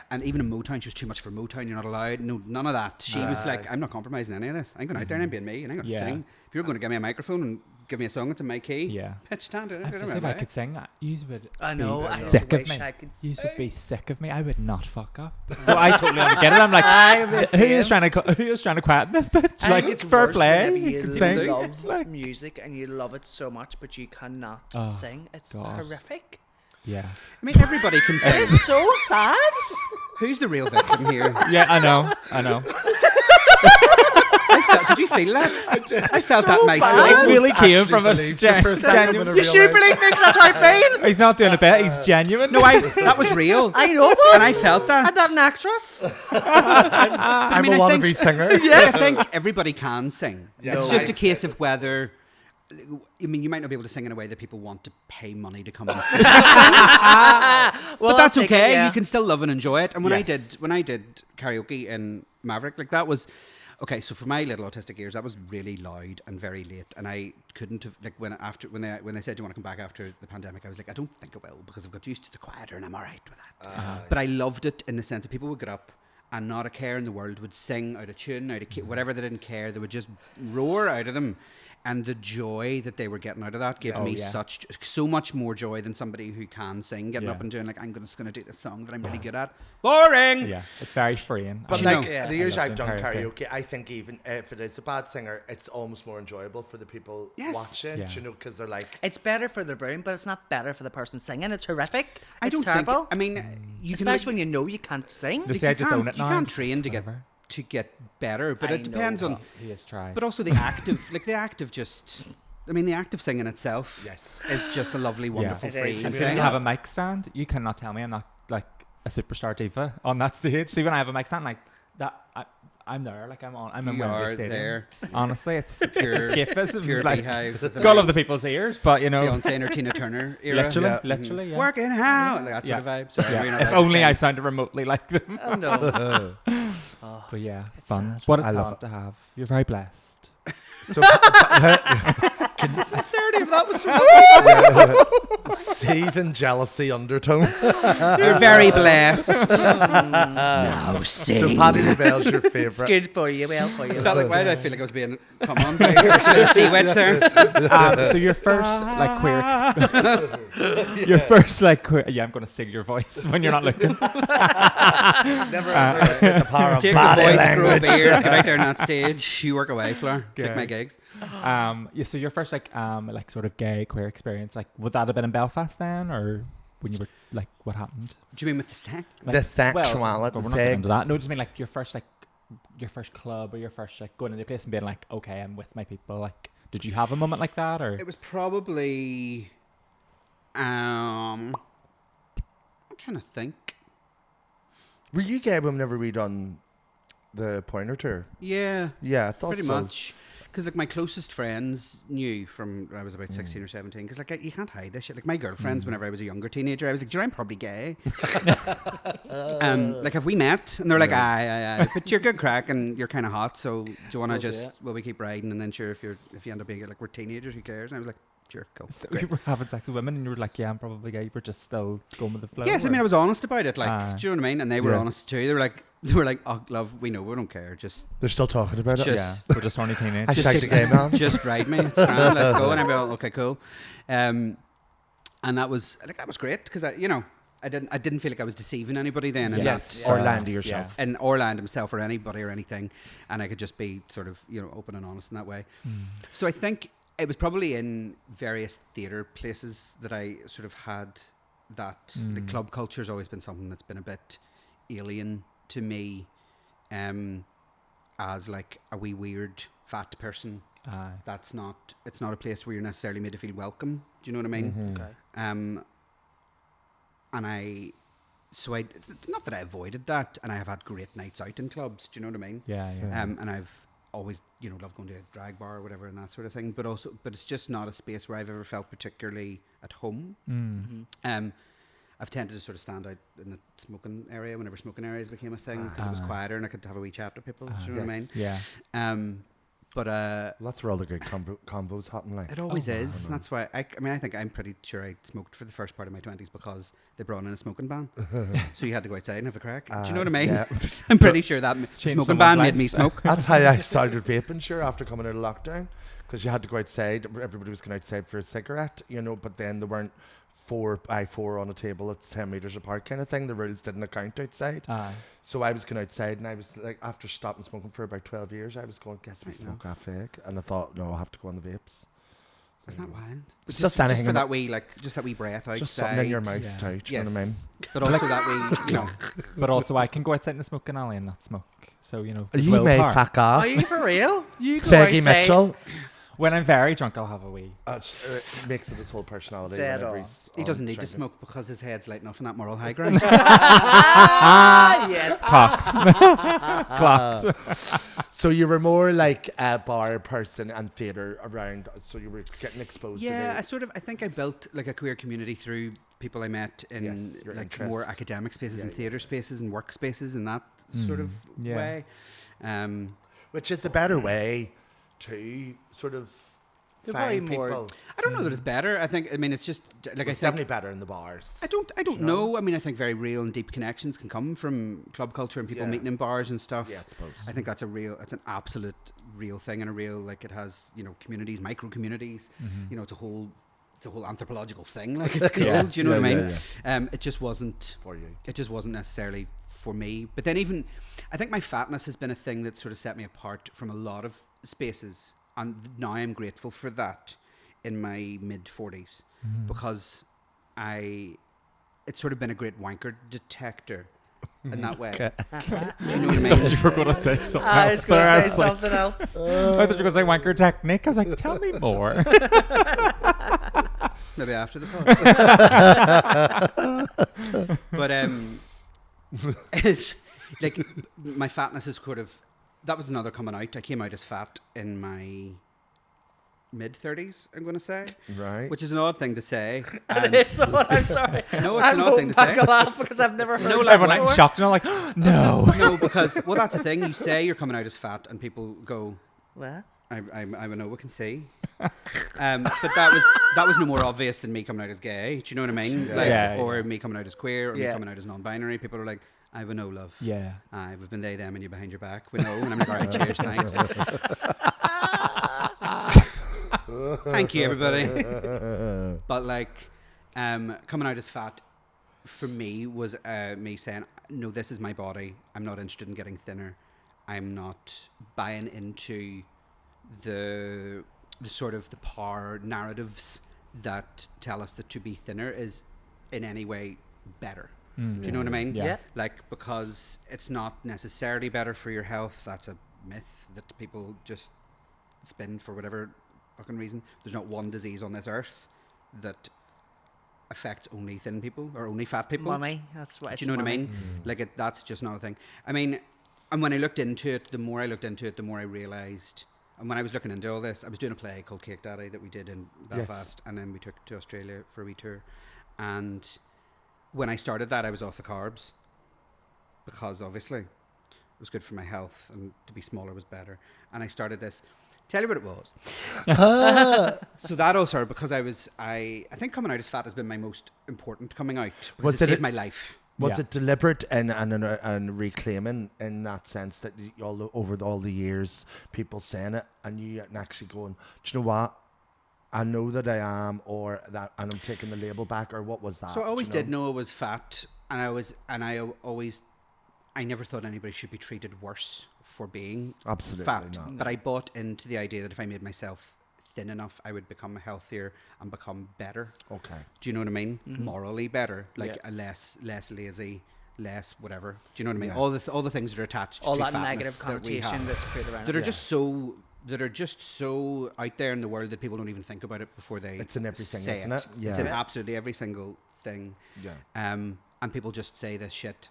And even in Motown, she was too much for Motown. You're not allowed. No, none of that. She was like, I'm not compromising any of this. I'm going out there and I'm being me, and I'm going to Yeah. sing. If you're going to give me a microphone and give me a song, it's in my key. Yeah. Pitch standard. I suppose if I could sing, you would I know. be I sick of wish me. I could You would be sing. sick of me. I would not fuck up. So I totally get it. I'm like, I'm the who is same. trying to quieten this bitch? I Like, think it's fair worse play. whenever You you can sing. love Like, music and you love it so much, but you cannot Oh, sing. It's God. horrific. yeah. I mean, everybody can sing. It's so sad. Who's the real victim here? Yeah, I know. Did you feel that? I felt that so myself. bad. It really came actually from a believed you for a second genuine. when I You should believe me 'cause that's how I feel. He's not doing a bit. He's genuine. No, that was real. I know. And I felt that. I'm not an actress. I'm mean, a I wannabe think- singer. I think everybody can sing. Yeah. It's No, just I- a case of whether. I mean, you might not be able to sing in a way that people want to pay money to come and sing. But that's okay. You can still love and enjoy it. And when Yes. I did karaoke in Maverick, like that was okay. So for my little autistic ears, that was really loud and very late, and I couldn't have like when they said, "Do you want to come back after the pandemic?" I was like, "I don't think I will because I've got used to the quieter, and I'm all right with that." But I loved it in the sense that people would get up. And not a care in the world would sing out of tune, out of whatever they didn't care. They would just roar out of them. And the joy that they were getting out of that gave me so much more joy than somebody who can sing, getting up and doing like, I'm just going to do this song that I'm really good at. Boring! Yeah, it's very freeing. But You like know- the years I I've love done doing karaoke, I think even if it is a bad singer, it's almost more enjoyable for the people Yes. watching. Yeah. You know, because they're like, It's better for the room, but it's not better for the person singing. It's horrific. I It's don't terrible. think. I mean, you can. Especially when you know you can't sing. You see, I just own it You now. can't train to get Whatever. better, but I it depends know, on. He has tried. But also the act of just. I mean, the act of singing itself Yes. is just a lovely, wonderful, It free is. And so thing. when you have a mic stand, you cannot tell me I'm not like a superstar diva on that stage. See, when I have a mic stand, like that, I'm there. Like I'm in You Wembley are Stadium. there. Honestly, it's Pure- escapism. Pure Like, beehive. with the gull of the people's ears, but you know, Beyonce and her Tina Turner era. literally, Yeah. literally, yeah. Working out. Like that sort of Yeah. vibe. Sorry, Yeah. we're not If allowed to only I sing. sounded remotely like them. Oh, no. But yeah, it's fun. sad. What a I love talent to have. You're very blessed. so The sincerity of that was so seething jealousy undertone. You're very blessed. No, sing. So Paddy LaBelle's your It's favourite. good for you. Well for you. I felt like, why did I feel like I was being come on by your sea witch there? So your first like queer, your first like queer. Yeah, I'm gonna sing your voice when you're not looking. Never underestimate the power of Take the body voice, grow a language. beard, get out there on that stage. You work away, Fleur. Take my gigs. Yeah. So your first like sort of gay queer experience, like would that have been in Belfast then, or when you were like what happened? Do you mean with the sex? Like, The sexuality. Well, we're not getting into that. No, just mean like your first club or your first like going into a place and being like, okay, I'm with my people. Like, did you have a moment like that, or It was probably. I'm trying to think. Were you gay whenever we done the Pointer tour? Yeah, Yeah, I thought pretty so. much. Because like my closest friends knew from I was about 16 or 17. Because like you can't hide this shit. Like my girlfriends, whenever I was a younger teenager, I was like, "Do you know I'm probably gay?" Like have we met? And they're like, "Aye, but you're good crack and you're kind of hot. So do you want to just we keep riding and then sure if you end up being like we're teenagers, who cares?" And I was like, "Sure, cool." so Great. you were having sex with women and you were like, yeah, I'm probably gay. You were just still going with the flow. Yes, I mean I was honest about it. Like, do you know what I mean? And they were Yeah. honest too. They were like, "Oh, love, we know, we don't care. Just They're still talking about it. Yeah, we're just horny teenagers. Hashtag the gay man. just ride me. It's grand. Let's go." And I'd be like, "Okay, cool." And that was great because I didn't feel like I was deceiving anybody then. Yes, And or Yeah. land to yourself. and Orland himself or anybody or anything, and I could just be sort of open and honest in that way. So I think it was probably in various theatre places that I sort of had that. The club culture's always been something that's been a bit alien to me, as like a wee weird fat person. Aye. It's not a place where you're necessarily made to feel welcome. Do you know what I mean? Okay. And not that I avoided that, and I have had great nights out in clubs. Do you know what I mean? Yeah, yeah. And I've always, loved going to a drag bar or whatever and that sort of thing. But it's just not a space where I've ever felt particularly at home. I've tended to sort of stand out in the smoking area whenever smoking areas became a thing because it was quieter and I could have a wee chat with people. Do you know what I mean? Yeah. But That's where all the good combos happen. Like it always Oh, is. That's why I mean, I think I'm pretty sure I smoked for the first part of my 20s because they brought in a smoking ban. So you had to go outside and have a crack. Do you know what I mean? Yeah. I'm pretty sure that Changed smoking someone's ban life. made me smoke. That's how I started vaping, sure, after coming out of lockdown. Because you had to go outside. Everybody was going outside for a cigarette, you know, but then there weren't 4 by 4 on a table that's 10 metres apart kind of thing. The rules didn't account outside. So I was going outside and I was like, after stopping smoking for about 12 years, I was going, guess we smoke that fake. And I thought, no, I'll have to go on the vapes. Isn't that wild? It's just anything for in that wee, like, just that wee breath outside. Just something in your mouth, Yeah. do you know what I mean? But also that wee, you know. But also, I can go outside in the smoking alley and not smoke. So, you know, You may willpower. fuck off. Are you for real? You go Fergie outside. Mitchell. When I'm very drunk, I'll have a wee. It makes it his whole personality. Dead whenever on. he's He doesn't on need to drinking. smoke because his head's lighting off on that moral high ground. Ah, yes. Clocked. So you were more like a bar person and theatre around. So you were getting exposed Yeah, to I think I built like a queer community through people I met in Yes, your like interest. more academic spaces and Yeah, theatre spaces and work spaces in that sort of yeah. way. which is a better way to sort of They're find probably more- people. I don't know that it's better. I mean it's just like It's I definitely think better in the bars. I don't you know. I mean I think very real and deep connections can come from club culture and people Yeah. meeting in bars and stuff. Yeah, I suppose. I think that's an absolute real thing and a real like it has, you know, communities, micro communities. You know, it's a whole anthropological thing. Like it's cool. Yeah. Do you know what I Yeah, mean? It just wasn't For you. it just wasn't necessarily for me. But then even I think my fatness has been a thing that sort of set me apart from a lot of spaces, and now I'm grateful for that in my mid 40s because it's sort of been a great wanker detector in that way. Okay. Do you know what I I mean? thought you were going to say something I else was going there. to say something else. I thought you were going to say wanker technique. I was like, tell me more. Maybe after the pod. But it's like my fatness is sort of that was another coming out. I came out as fat in my mid 30s. I'm going to say, Right. which is an odd thing to say. It And is so I'm sorry. No, it's an odd thing to I'm say. holding back a laugh because I've never heard No, that like, Everyone before. like shocked and all like, no. no, because well, that's the thing. You say you're coming out as fat, and people go, What? I know we can see. But that was no more obvious than me coming out as gay. Do you know what I mean? Yeah. Like, Yeah, or yeah. me coming out as queer, or me Yeah. coming out as non-binary. People are like, I have a no love. Yeah. We've been they, them, and you behind your back. We know. And I'm like, all right, cheers, thanks. Thank you, everybody. But like, coming out as fat for me was me saying, no, this is my body. I'm not interested in getting thinner. I'm not buying into the sort of the power narratives that tell us that to be thinner is in any way better. Do you know what I mean? Yeah. Like, because it's not necessarily better for your health. That's a myth that people just spin for whatever fucking reason. There's not one disease on this earth that affects only thin people or only fat people. Money. That's what. Do you know what I mean? Like, that's just not a thing. I mean, and when I looked into it, the more I looked into it, the more I realised. And when I was looking into all this, I was doing a play called Cake Daddy that we did in Belfast, and then we took to Australia for a wee tour. And when I started that, I was off the carbs because obviously it was good for my health, and to be smaller was better. And I started this. Tell you what it was. So that all started because I think coming out as fat has been my most important coming out because Was it it saved a- my life. Was Yeah. it deliberate and reclaiming in that sense that over all the years people saying it and you actually going, do you know what? I know that I am, or that, and I'm taking the label back, or what was that? So I always do you did know I was fat, and I never thought anybody should be treated worse for being Absolutely fat. not. But I bought into the idea that if I made myself thin enough, I would become healthier and become better. Okay. Do you know what I mean? Morally better, like Yeah. a less lazy, less whatever. Do you know what I mean? Yeah. All the things that are attached All to that fatness negative that we connotation have, that's created around that are it. just so out there in the world that people don't even think about it before they It's in everything, say isn't it? It's in Yeah. absolutely every single thing. Yeah. And people just say this shit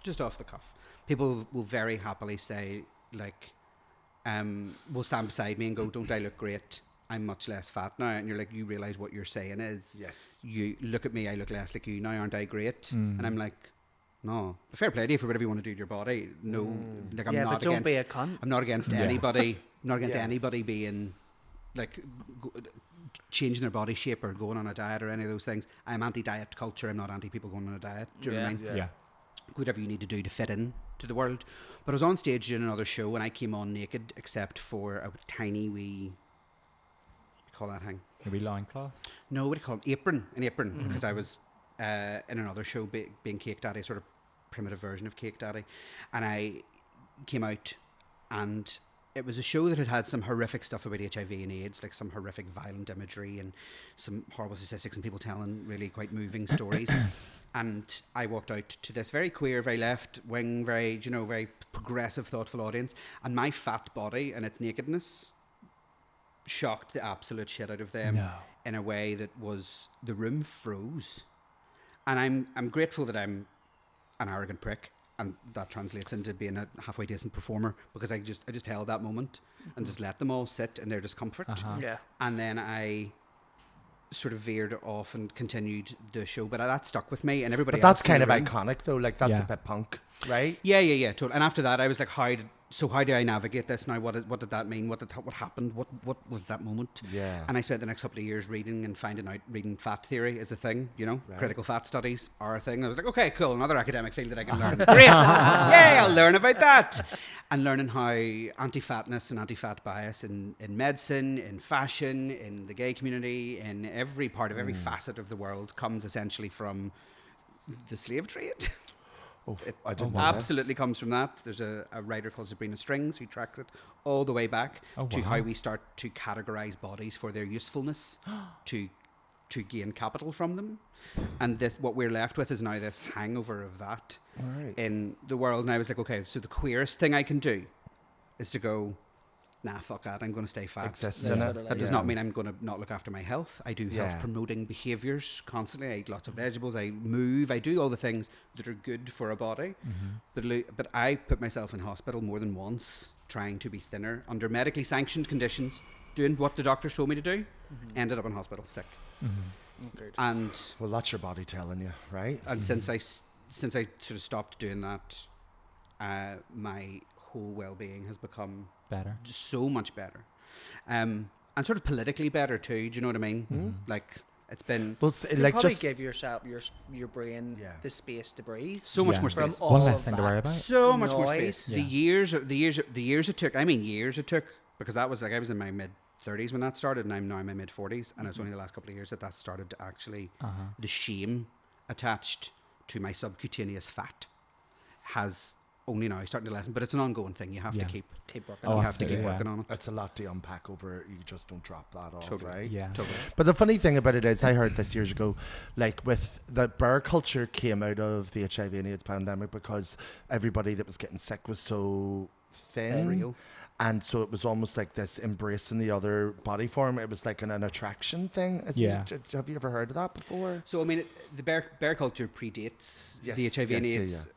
just off the cuff. People will very happily say, like, will stand beside me and go, don't I look great? I'm much less fat now. And you're like, you realise what you're saying is, Yes. you look at me, I look less like you now, aren't I great? And I'm like, No. Fair play to you for whatever you want to do to your body. No, like I'm Yeah, not but don't against. be a cunt. I'm not against Yeah. anybody. Not against Yeah. anybody being like changing their body shape or going on a diet or any of those things. I'm anti-diet culture. I'm not anti people going on a diet. Do you know what I mean? Yeah. Yeah. Whatever you need to do to fit in to the world. But I was on stage doing another show and I came on naked except for a tiny wee. What do you call that thing? Maybe loincloth. No, what do you call it? An apron, because I was in another show being Cake Daddy, sort of primitive version of Cake Daddy, and I came out, and it was a show that had some horrific stuff about HIV and AIDS, like some horrific violent imagery and some horrible statistics and people telling really quite moving stories. And I walked out to this very queer, very left wing, very very progressive, thoughtful audience, and my fat body and its nakedness shocked the absolute shit out of them No. in a way that was the room froze. And I'm grateful that I'm an arrogant prick, and that translates into being a halfway decent performer, because I just held that moment and just let them all sit in their discomfort. Yeah. And then I sort of veered off and continued the show, but that stuck with me, and everybody But that's else in kind the of room. iconic though. Like that's Yeah. a bit punk, right? Yeah, totally. And after that, I was like, how do I navigate this now? What did that mean? What happened? What was that moment? Yeah. And I spent the next couple of years reading and finding out, reading fat theory is a thing, Right. critical fat studies are a thing. I was like, okay, cool, another academic field that I can learn. Great, yay, I'll learn about that. And learning how anti-fatness and anti-fat bias in medicine, in fashion, in the gay community, in every part of every facet of the world comes essentially from the slave trade. Oh, I didn't know Absolutely comes from that. There's a writer called Sabrina Strings who tracks it all the way back to wow. how we start to categorize bodies for their usefulness to gain capital from them. And this, what we're left with is now this hangover of that Right. in the world. And I was like, okay, so the queerest thing I can do is to go, nah, fuck that, I'm going to stay fat. Exists That's in what it. it That does Yeah. not mean I'm going to not look after my health. I do Yeah. health promoting behaviours constantly. I eat lots of vegetables. I move. I do all the things that are good for a body. But I put myself in hospital more than once trying to be thinner under medically sanctioned conditions, doing what the doctors told me to do. Ended up in hospital sick. Good. And Well, that's your body telling you, right? since I sort of stopped doing that, my whole well-being has become Better. just so much better, and sort of politically better too. Do you know what I mean? Like it's been Well, it's, You like probably just give yourself your brain Yeah. the space to breathe. so much Yeah. more From space. all One of less thing to that worry about. So much more noise. space. Yeah. The years it took. I mean, years it took, because that was like I was in my mid-30s when that started, and I'm now in my mid-40s, and it's only the last couple of years that started to actually the shame attached to my subcutaneous fat has only now starting to lessen. But it's an ongoing thing. You have Yeah. to keep. Keep working. Oh, You have to keep absolutely, yeah. working on it. it's a lot to unpack over. You just don't drop that off, Totally. right? Yeah. Totally. But the funny thing about it is, I heard this years ago, like with the bear culture came out of the HIV and AIDS pandemic because everybody that was getting sick was so thin. Real. And so it was almost like this embracing the other body form. It was like an attraction thing. Isn't Yeah. it? Have you ever heard of that before? So I mean, the bear culture predates Yes, the HIV and yes, yeah, AIDS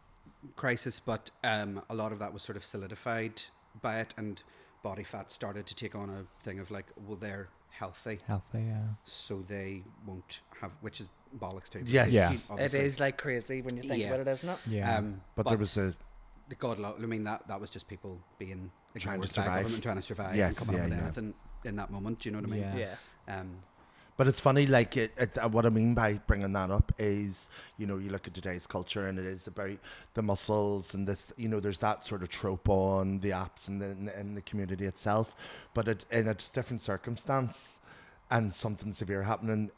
crisis, but a lot of that was sort of solidified by it, and body fat started to take on a thing of like, well, they're healthy, Healthy, yeah. so they won't have, which is bollocks too. Yes. because Yeah. It obviously. is like crazy when you think Yeah. about it, isn't it? Yeah. But there was a the God. I mean, that was just people being Trying ignored to by survive. government, trying to survive, Yes, and coming yeah, up with yeah. anything in that moment. Do you know what I mean? Yeah. Yeah. But it's funny, like, what I mean by bringing that up is, you know, you look at today's culture and it is about the muscles and this, you know, there's that sort of trope on the apps and in the community itself. But in a different circumstance and something severe happening,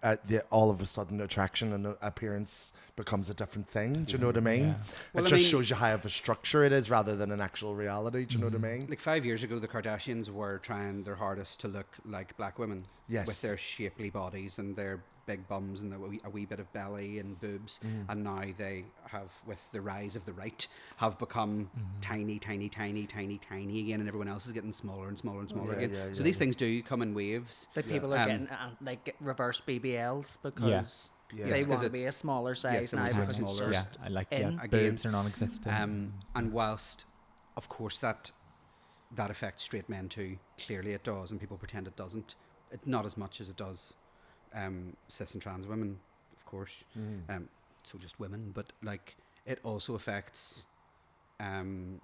all of a sudden attraction and appearance becomes a different thing. Do you know what I mean? Yeah. Well, It I just mean- shows you how of a structure it is rather than an actual reality. Do you know what I mean? Like 5 years ago, the Kardashians were trying their hardest to look like black women. Yes. With their shapely bodies and their big bums and a wee bit of belly and boobs. And now they have, with the rise of the right, have become tiny, tiny, tiny, tiny, tiny again, and everyone else is getting smaller and smaller and smaller Yeah, again. yeah, So yeah. these things do come in waves. Like people are getting like reverse BBLs because Yeah. they Yes, 'cause want to it's- be a smaller size they now want to be because it's smaller. Yeah, just I like in. yeah. Again. Boobs are non-existent. And whilst, of course, that affects straight men too, clearly it does, and people pretend it doesn't. It not as much as it does cis and trans women, of course. So just women, but like it also affects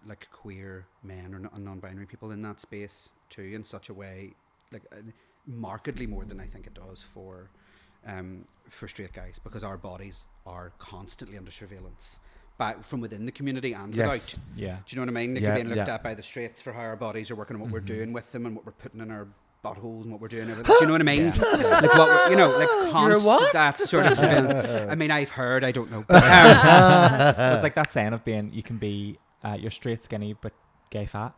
like queer men or non-binary people in that space too, in such a way, like markedly more than I think it does for straight guys, because our bodies are constantly under surveillance from within the community and without. Yeah. Do you know what I mean? Like Yeah, you're being looked yeah. at by the straights for how our bodies are working and what we're doing with them and what we're putting in our buttholes and what we're doing. Everything. Do you know what I mean? Like what like constant that sort of surveillance. I mean, I've heard. I don't know. But, Well, it's like that saying of being, you can be, you're straight skinny but gay fat.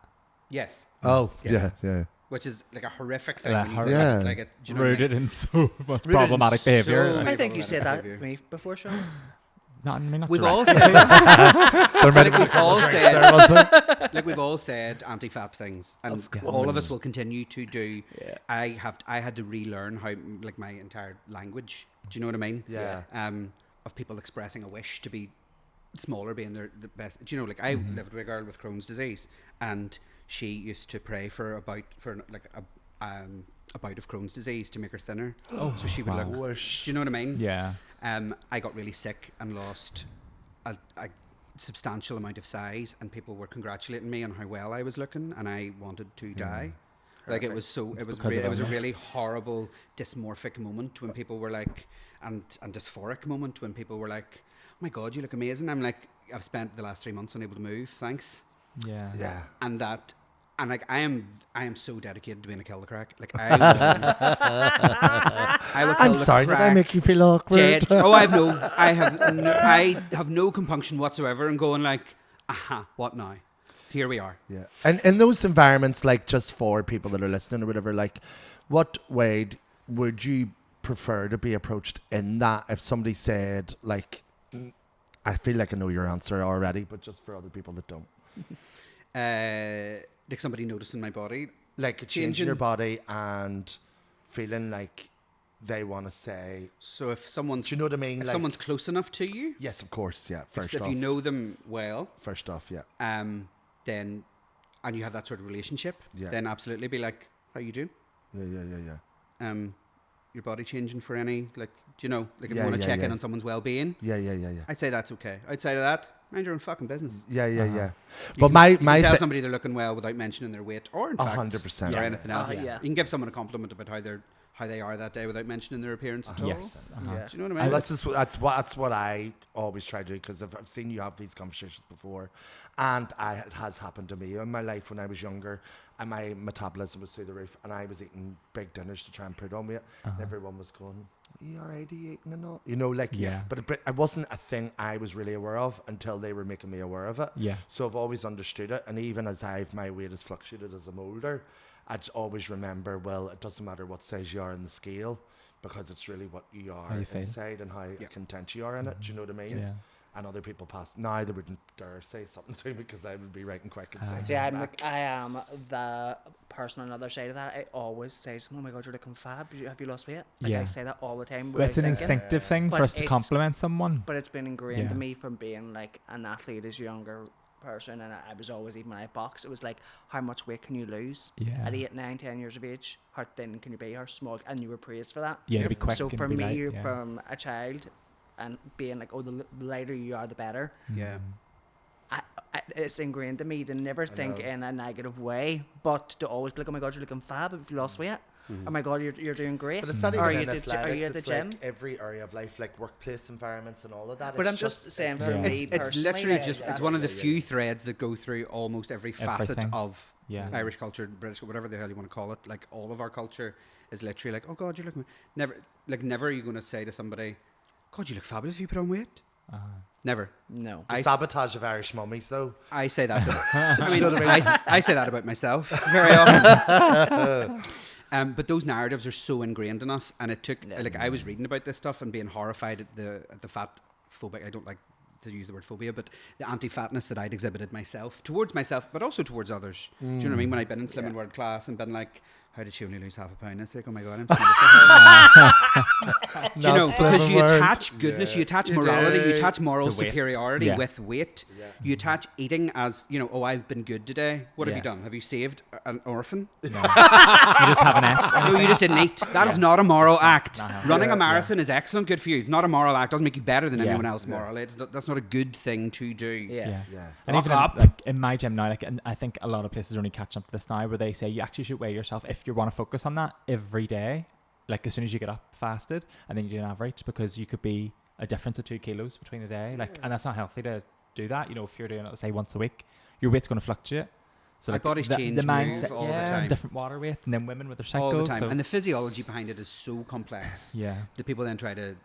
yes. Oh, Yes. yeah. Which is like a horrific thing. Yeah, When you horrific. Yeah. like it. Do you know what I mean? Rooted in so much in problematic so behaviour. many- I think you problematic said that behaviour. to me before, Sean. Not, I mean, not We've direct. all said, There might like, have been like we've all said anti-fat things, and Of course. all of us will continue to do. Yeah. I had to relearn how, like, my entire language. Do you know what I mean? Yeah. Of people expressing a wish to be smaller being the best. Do you know, like, I lived with a girl with Crohn's disease, and she used to pray for a bout of Crohn's disease to make her thinner. Oh, So she would wow. look. Wish. Do you know what I mean? Yeah. I got really sick and lost a substantial amount of size, and people were congratulating me on how well I was looking, and I wanted to die. Like, it was so, it was because of it was a illness. really horrible dysmorphic moment when people were like, and dysphoric moment when people were like, oh my God, you look amazing. I'm like, I've spent the last 3 months unable to move, thanks. Yeah. Yeah. And like, I am so dedicated to being a kill the crack. Like, I will kill I'm the sorry, did I crack. make you feel awkward? Dead. Oh, I have no compunction whatsoever in going like, aha, what now? Here we are. Yeah. And in those environments, like, just for people that are listening or whatever, like, what way would you prefer to be approached in that? If somebody said, like, I feel like I know your answer already, but just for other people that don't. Like somebody noticing my body. Like, changing your body and feeling like they want to say, So if someone's, do you know what I mean? if Like, someone's close enough to you, yes, of course, yeah. First if off. you know them well, First off, yeah. then, and you have that sort of relationship, Yeah. then absolutely be like, how you doing? Yeah. Your body changing for any, like, do you know, like if Yeah, you want to yeah, check yeah. in on someone's well-being, Yeah. I'd say that's okay. Outside of that, mind your own fucking business. Yeah. You But can, you my can tell thi- somebody they're looking well without mentioning their weight, or in fact, 100%. or Yeah. anything else. Yeah. You can give someone a compliment about how they are that day without mentioning their appearance at all. Yes. Uh-huh. Yeah. Do you know what I And mean? that's what I always try to do, because I've seen you have these conversations before, and it has happened to me in my life when I was younger, and my metabolism was through the roof, and I was eating big dinners to try and put on weight, and everyone was going, "You already eating and all?" You know, like, Yeah. But it wasn't a thing I was really aware of until they were making me aware of it. Yeah. So I've always understood it, and even as my weight has fluctuated as I'm older, I'd always remember, well, it doesn't matter what size you are in the scale, because it's really what you are you feel. inside and how content you are in it. Do you know what I mean? Yeah. And other people past now, they wouldn't dare say something to me, because I would be writing quick and saying See, something I'm back. like, I am the person on the other side of that. I always say, "Oh my God, you're looking fab. Have you lost weight?" Like, Yeah. I say that all the time. But it's an without thinking. instinctive thing for But us to it's- compliment someone. But it's been ingrained Yeah. to me from being like an athlete as a younger person, and I was always, even when I boxed, it was like, how much weight can you lose? Yeah. At 8, 9, 10 years of age, how thin can you be? How small? And you were praised for that. Yeah, to be quick. So and for be me, light, yeah. from a child, and being like, oh, the lighter you are, the better. Yeah. It's ingrained in me to never think know. in a negative way, but to always be like, oh my God, you're looking fab. If you lost weight, oh my God, you're doing great. But it's not Or even are in you are you at athletics, the it's gym? like every area of life, like workplace environments and all of that. But It's I'm just saying for Yeah. me It's personally, literally like, just, it's that's- one of the few threads that go through almost every facet Everything. of Yeah. Irish culture, British, whatever the hell you want to call it. Like, all of our culture is literally like, oh God, you're looking, never are you going to say to somebody, God, you look fabulous if you put on weight. Never. No. I, sabotage of Irish mummies, though. I say that. I say that about myself very often. But those narratives are so ingrained in us, and it took like, I was reading about this stuff and being horrified at the fat phobic. I don't like to use the word phobia, but the anti-fatness that I'd exhibited towards myself, but also towards others. Do you know what I mean? When I'd been in Slim and World Class and been like, how did she only lose half a pound? It's like, oh my God, I'm Do you know, because you attach goodness, you attach morality, you attach moral superiority with weight. Yeah. You attach eating as, you know, oh, I've been good today. What have you done? Have you saved an orphan? No. You just haven't acted. No, you just didn't eat. That is not a moral act. Running a marathon is excellent, good for you. It's not a moral act. Doesn't make you better than anyone else morally. That's not a good thing to do. Yeah. And even in my gym now, and I think a lot of places are only catching up to this now, where they say you actually should weigh yourself if you want to focus on that every day. Like as soon as you get up fasted, and then you do an average, because you could be a difference of 2 kilos between a day. Like, and that's not healthy to do that. You know, if you're doing it, say, once a week, your weight's going to fluctuate. So like bodies change, the mindset, all the time. Different water weight, and then women with their cycles. All the time. And the physiology behind it is so complex. Yeah. The people then try to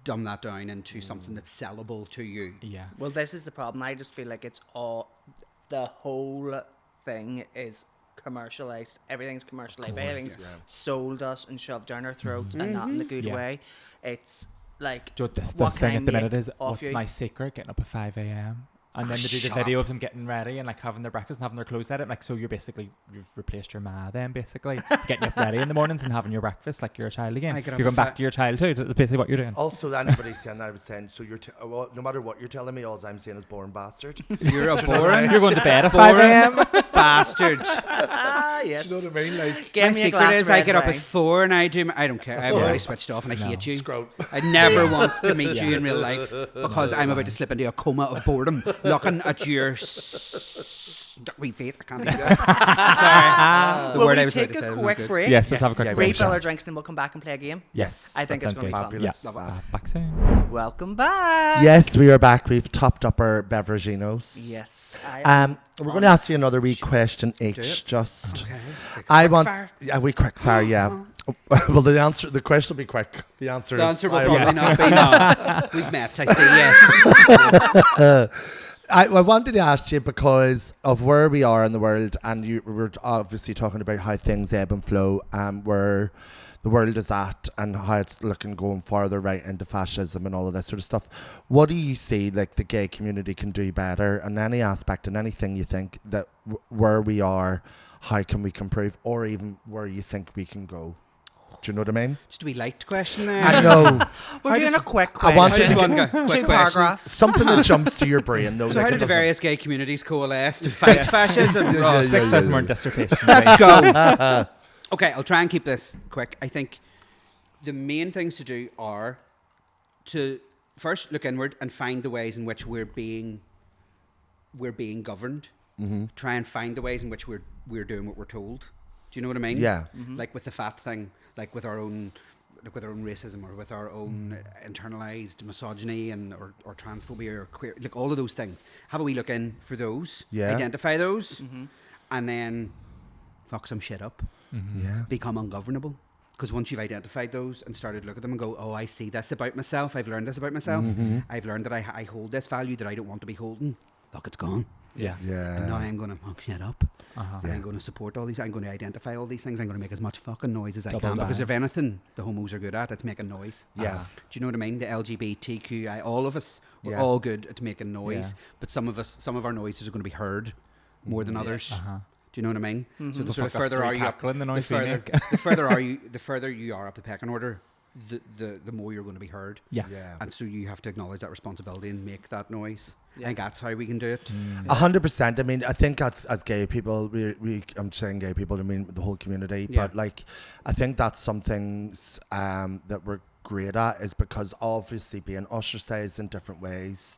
dumb that down into something that's sellable to you. Yeah. Well, this is the problem. I just feel like it's all, the whole thing is commercialized. Everything's commercialized. Everything's sold us and shoved down our throats, and not in the good way. It's like, do you know this thing at the minute is, what's my secret? Getting up at 5 a.m. And then they do the video of them getting ready and like having their breakfast and having their clothes set up. Like, so you've replaced your ma then, basically. Getting up ready in the mornings and having your breakfast like you're a child again. You're going back to your childhood. That's basically what you're doing. Also, anybody saying that, I was saying, so well, no matter what you're telling me, all I'm saying is boring bastard. You're a boring. You're going to bed at 5 a.m. bastard. Yes. Do you know what I mean? Like, Get my me a secret glass is of I red get up wine. at 4 and I don't care. I've already switched off and I hate you. Scroll. I never want to meet you in real life because I'm about to slip into a coma of boredom looking at your wee face. I can't think of it. Sorry. The Will word we I was about take to say a was quick not good. break? Yes, let's have a quick break. Refill our drinks and we'll come back and play a game. Yes. I think it's going to be fun. Yes. Back soon. Welcome back. Yes, we are back. We've topped up our beveraginos. Yes. We're going to ask you another wee question each. Just, I want a wee quick fire. Yeah. Well, the question will be quick. The answer will probably not be no. We've met. I say yes. I wanted to ask you because of where we are in the world, and we were obviously talking about how things ebb and flow, where the world is at and how it's looking going farther right into fascism and all of this sort of stuff. What do you see like the gay community can do better in any aspect and anything you think that where we are, how can we improve, or even where you think we can go? Do you know what I mean? Just a wee light question there. I know. We're doing a quick I want question. Quick Two question. paragraphs. Something that jumps to your brain though. So how did the various gay communities coalesce to fight fascism? Ross? 6,000 more dissertations. Let's go. Okay, I'll try and keep this quick. I think the main things to do are to first look inward and find the ways in which we're being governed. Mm-hmm. Try and find the ways in which we're doing what we're told. Do you know what I mean? Yeah. Mm-hmm. Like with the fat thing, like with our own racism, or with our own internalized misogyny and or transphobia or queer, like all of those things. Have a wee look in for those. Yeah. Identify those, and then fuck some shit up. Mm-hmm. Yeah. Become ungovernable. Because once you've identified those and started to look at them and go, oh, I see this about myself. I've learned this about myself. Mm-hmm. I've learned that I hold this value that I don't want to be holding. Fuck, it's gone. Yeah. And now I'm going to fuck shit up. And I'm going to support all these. I'm going to identify all these things. I'm going to make as much fucking noise as I can. Because if anything the homos are good at, it's making noise. Yeah. Do you know what I mean? The LGBTQI, all of us, we're all good at making noise. Yeah. But some of our noises are going to be heard more than others. Do you know what I mean? Mm-hmm. So the sort of further are you up, the further you are up the pecking order, the more you're going to be heard. Yeah. And so you have to acknowledge that responsibility and make that noise. I think that's how we can do it. 100%. I mean, I think as gay people, I'm saying gay people, I mean the whole community, but like, I think that's some things that we're great at is because obviously being ostracized in different ways,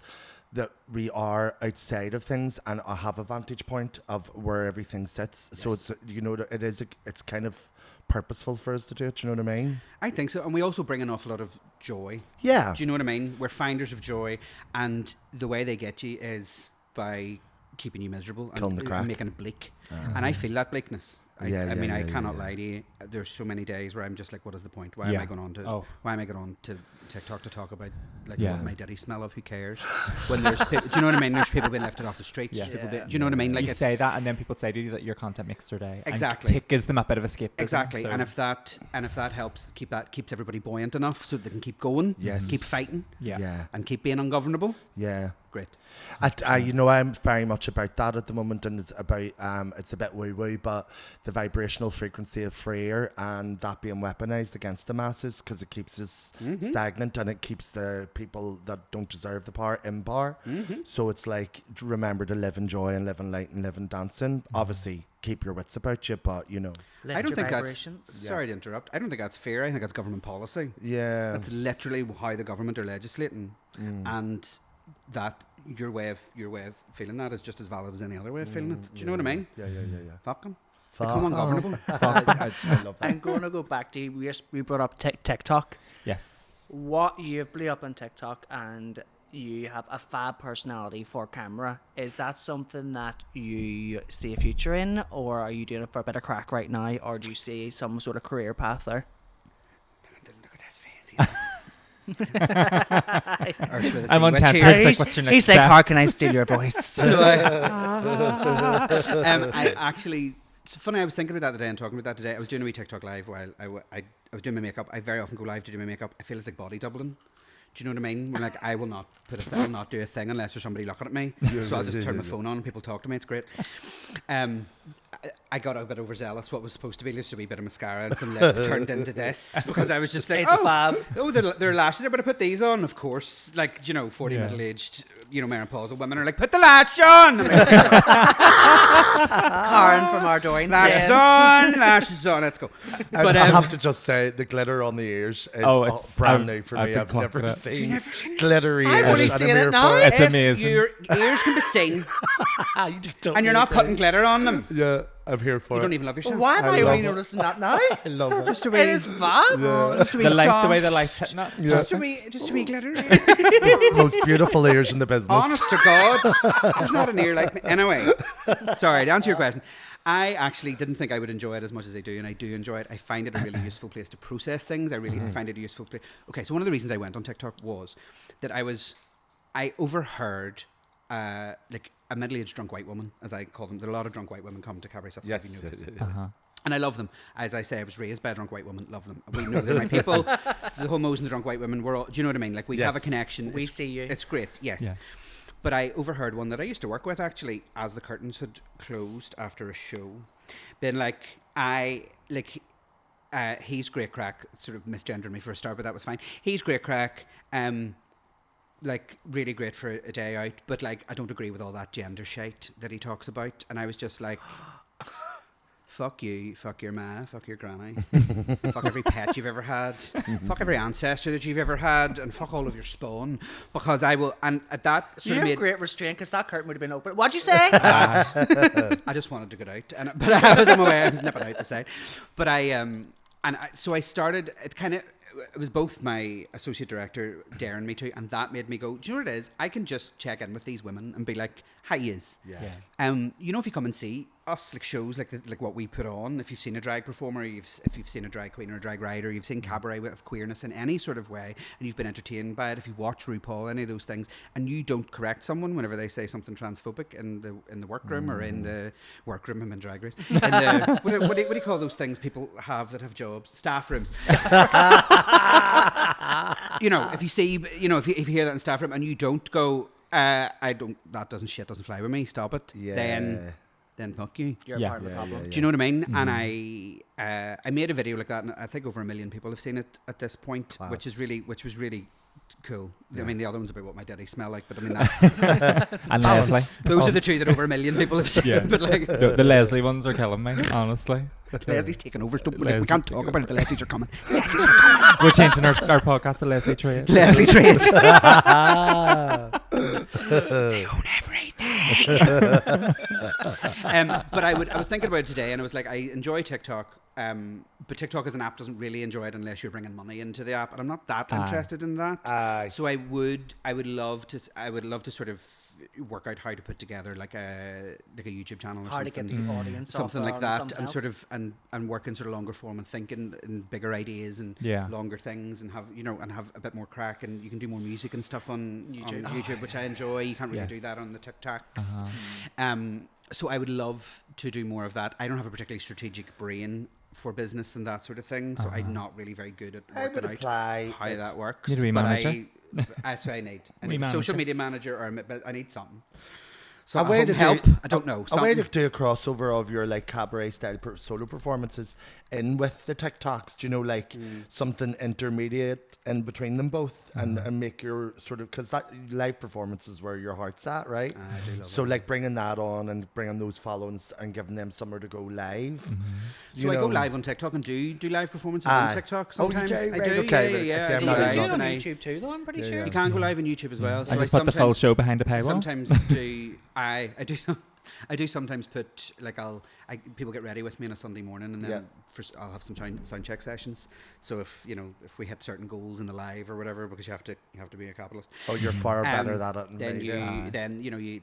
that we are outside of things and have a vantage point of where everything sits. Yes. So it's, you know, it's kind of purposeful for us to do it. You know what I mean? I think so. And we also bring an awful lot of joy. Yeah. Do you know what I mean? We're finders of joy. And the way they get you is by keeping you miserable and making it bleak. And I feel that bleakness. I mean, I cannot lie to you. There's so many days where I'm just like, what is the point? Why am I going on to TikTok to talk about like Yeah. what my daddy smell of. Who cares? When there's do you know what I mean? There's people being lifted off the streets. Yeah. There's people Yeah. do you know what I mean? Like you it's say that, and then people say to you that your content makes their day. Exactly. And gives them a bit of escape. exactly. And if that helps keeps everybody buoyant enough so they can keep going, Yes. keep fighting, yeah. and keep being ungovernable. Yeah. Great. You know, I'm very much about that at the moment, and it's about it's a bit woo woo, but the vibrational frequency of free air and that being weaponized against the masses because it keeps us stagnant and it keeps the people that don't deserve the power in power. So it's like remember to live in joy and live in light and live in dancing. Obviously, keep your wits about you, but you know. Lift I don't your think vibrations. that's sorry to interrupt. I don't think that's fair. I think that's government policy. Yeah. That's literally how the government are legislating, and that your way of feeling that is just as valid as any other way of feeling it. Do you know what I mean? Yeah. Fuck 'em. Fuck Become 'em. ungovernable. I love that. I'm going to go back to you. We brought up TikTok. Yes. What you've blew up on TikTok and you have a fab personality for camera. Is that something that you see a future in, or are you doing it for a bit of crack right now, or do you see some sort of career path there? Look at his face. I'm on He- Tantra. It's like, what's your next he's like, step? how can I steal your voice? So I actually, it's funny, I was thinking about that today and talking about that today. I was doing a wee TikTok live while I was doing my makeup. I very often go live to do my makeup. I feel it's like body doubling. Do you know what I mean? When like I will not I'll not do a thing unless there's somebody looking at me. So I'll just turn my phone on and people talk to me. It's great. I got a bit overzealous. What was supposed to be just a wee bit of mascara and some lip turned into this because I was just like, It's fab. they're lashes. I better put these on, of course. Like, 40 Yeah. middle-aged, menopausal women are like, put the lash on. I'm like, Karen from Ardoyne. lashes on. Let's go. But I have to just say the glitter on the ears is it's- brand I've- new for I've me. been I've never clocking it. seen glittery ears. I've only and I'm seen it here now. for It's if amazing. your ears can be seen and you're not putting glitter on them, Yeah, I'm here for you it. don't even love yourself. Why am I I love only it. noticing that now? I love it. Just a It wee, is fab. just a wee The light, the soft- way the light's hitting it. Yeah. just a wee glitter. Most beautiful ears in the business. Honest to God, there's not an ear like me. Anyway, sorry, to answer your question, I actually didn't think I would enjoy it as much as I do, and I do enjoy it. I find it a really useful place to process things. I really find it a useful place. Okay, so one of the reasons I went on TikTok was that I overheard like a middle-aged drunk white woman, as I call them. There are a lot of drunk white women come to cabaret stuff. Yes. If you know this. Uh-huh. And I love them. As I say, I was raised by a drunk white woman. Love them. We know they're my people. The homos and the drunk white women, we're all, do you know what I mean? Like, we Yes. have a connection. We It's- see you. It's great, yes. Yeah. But I overheard one that I used to work with, actually, as the curtains had closed after a show, being like, he's great crack, sort of misgendered me for a start, but that was fine. He's great crack, like, really great for a day out, but, like, I don't agree with all that gender shite that he talks about. And I was just like... Fuck you, fuck your ma, fuck your granny, fuck every pet you've ever had, fuck every ancestor that you've ever had, and fuck all of your spawn, because I will, and at that You sort of have made, great restraint because that curtain would have been open. What'd you say? I just wanted to get out, but I was on my way, I was nipping out the side, but so I started, it was both my associate director daring me to, and that made me go, do you know what it is? I can just check in with these women and be like, hi yous. Yeah. If you come and see us, like shows like what we put on, if you've seen a drag performer, if you've seen a drag queen or a drag rider, you've seen cabaret of queerness in any sort of way, and you've been entertained by it, if you watch RuPaul, any of those things, and you don't correct someone whenever they say something transphobic in the workroom or in the workroom, I'm in Drag Race, in the, what do you call those things people have that have jobs? Staff rooms. If you see, if you hear that in staff room and you don't go, that doesn't fly with me, stop it. Yeah. Then fuck you. You're Yeah. part of the problem. Do you know what I mean? And I made a video like that, and I think over 1 million people have seen it at this point, Class. which was really cool. Yeah. I mean, the other one's about what my daddy smell like, but I mean that's And Leslie. those are the two that over 1 million people have seen. Yeah. But like The Leslie ones are killing me, honestly. Leslie's taking over. We Leslie's can't taking talk over. about it. The Leslies are coming. We're changing our podcast to Leslie Trade. Leslie trades. They own everything. But I was thinking about it today, and I was like, I enjoy TikTok, but TikTok as an app doesn't really enjoy it unless you're bringing money into the app, and I'm not that interested in that. Aye. So I would love to sort of work out how to put together like a YouTube channel or How to something. get the audience Something off like on that, something and else. sort of and work in sort of longer form and thinking in bigger ideas and Yeah. longer things, and have and have a bit more crack, and you can do more music and stuff on YouTube. YouTube, which I enjoy. You can't really Yes. do that on the TikToks. Uh-huh. So I would love to do more of that. I don't have a particularly strategic brain for business and that sort of thing, so I'm not really very good at I would working out apply how that works. Need a wee but manager. that's what I need. I Wee need a social manager. media manager, but I need something. So A a way home to help. do- I don't know. A way to something. do a crossover of your like cabaret style solo performances in with the TikToks, do you know, like something intermediate in between them both, and make your sort of, because that live performance is where your heart's at, right? I do love So it. like bringing that on and bringing those followings and giving them somewhere to go live. So I go live on TikTok and do live performances Aye. on TikTok Oh, you sometimes. do? I Right, do. okay, yeah, right. yeah, See, I I'm do not You live do it into on and I- YouTube too, though. I'm pretty Yeah, sure. yeah. You can go live on YouTube as well. So And I just put the full sometimes- show behind the I paywall. sometimes do. I do sometimes put like people get ready with me on a Sunday morning, and then Yeah. I'll have some sound check sessions. So if we hit certain goals in the live or whatever, because you have to be a capitalist. Oh, you're far better at it than Then me. you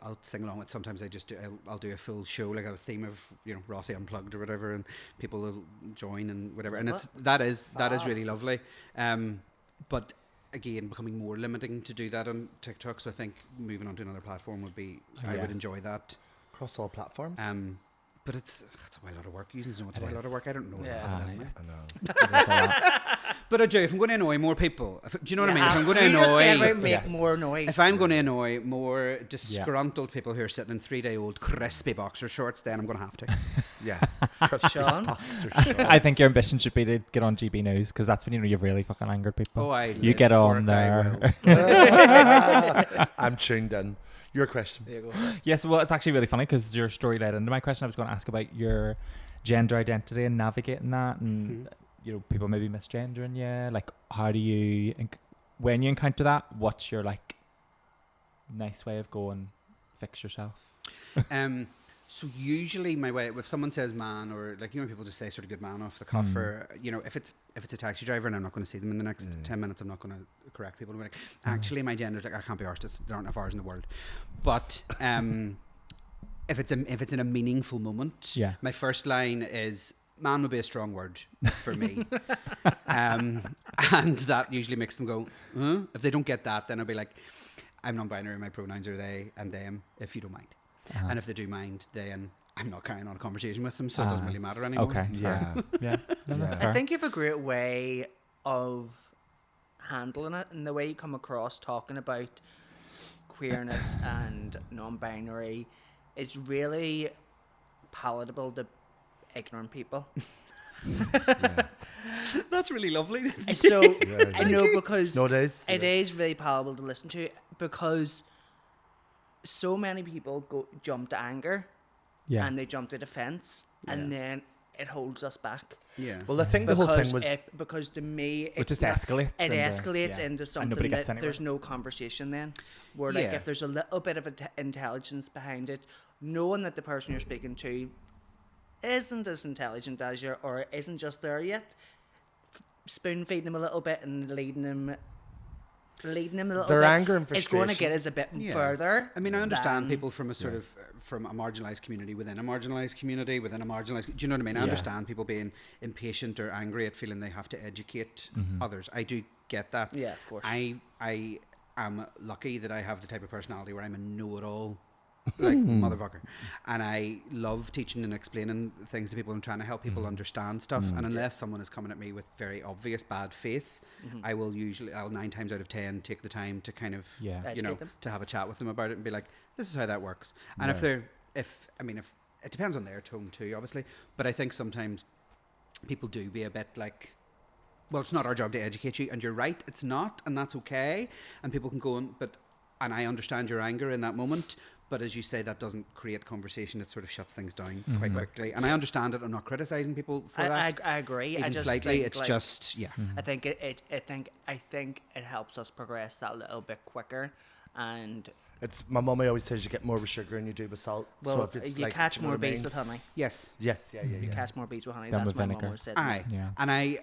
I'll sing along with. Sometimes I'll do a full show, like a theme of Rossi Unplugged or whatever, and people will join and whatever, and that is really lovely. But again, becoming more limiting to do that on TikTok, so I think moving on to another platform would be I would enjoy that. Across all platforms. But it's a lot of work. Using it's a lot of work. I don't know. Yeah. About I it. know. There's a lot. But I do. If I'm going to annoy more people, do you know what I mean? Yeah. If I'm going to You just said annoy, about make Yes. more noise. if I'm going to annoy more disgruntled people who are sitting in 3-day-old crispy boxer shorts, then I'm going to have to. Yeah. Sean? I think your ambition should be to get on GB News, because that's when you've really fucking angered people. Oh, I You live get for on it, I there. will. I'm tuned in. Your question. There you go. Yes, well, it's actually really funny because your story led into my question. I was going to ask about your gender identity and navigating that, and people maybe misgendering you. Like, how do you, when you encounter that, what's your like nice way of going fix yourself? So usually my way, if someone says man, or like people just say sort of good man off the cuff, or if it's a taxi driver and I'm not going to see them in the next 10 minutes, I'm not going to correct people. Like, actually, my gender's like I can't be arsed. There aren't enough hours in the world. But if it's in a meaningful moment, my first line is man would be a strong word for me, and that usually makes them go. If they don't get that, then I'll be like, I'm non-binary. My pronouns are they and them. If you don't mind. And if they do mind, then I'm not carrying on a conversation with them, so it doesn't really matter anymore. Okay. Yeah. Yeah. No, that's I fair. think you have a great way of handling it, and the way you come across talking about queerness and non-binary is really palatable to ignorant people. That's really lovely. So Yeah, I know, because No, it is. it is really palatable to listen to, because so many people jump to anger Yeah. and they jump to defense, and then it holds us back. Yeah. Well, I think the whole thing was. Because to me, Which it's just not- escalates. It into- escalates yeah. into And something nobody that gets anywhere. there's no conversation then. Where like Yeah. if there's a little bit of intelligence behind it, knowing that the person you're speaking to isn't as intelligent as you, or isn't just there yet, spoon feeding them a little bit and leading them a little Their bit. anger and It's going to frustration. get us a bit Yeah. further. I mean, I understand than- people from a sort of from a marginalised community within a marginalised community within a marginalised. Do you know what I mean? I Yeah. understand people being impatient or angry at feeling they have to educate others. I do get that. Yeah, of course. I am lucky that I have the type of personality where I'm a know-it-all, like motherfucker, and I love teaching and explaining things to people and trying to help people understand stuff. And unless someone is coming at me with very obvious bad faith, I'll 9 times out of 10 take the time to kind of Yeah. Educate them. to have a chat with them about it and be like, this is how that works. And if it depends on their tone too, obviously, but I think sometimes people do be a bit like, well, it's not our job to educate you, and you're right, it's not, and that's okay. And people can go on, and I understand your anger in that moment, but as you say, that doesn't create conversation. It sort of shuts things down quite quickly. And I understand it. I'm not criticizing people for that. I agree. Even I just slightly. think, It's like, just I think I think it helps us progress that little bit quicker, and It's my mummy always says you get more with sugar than you do with salt. well, so if it's you like, catch do you know more what I bees mean? with honey. yes. Yes, yeah. You catch more bees with honey. Than That's with what my vinegar. mum always said. Aye. Yeah. And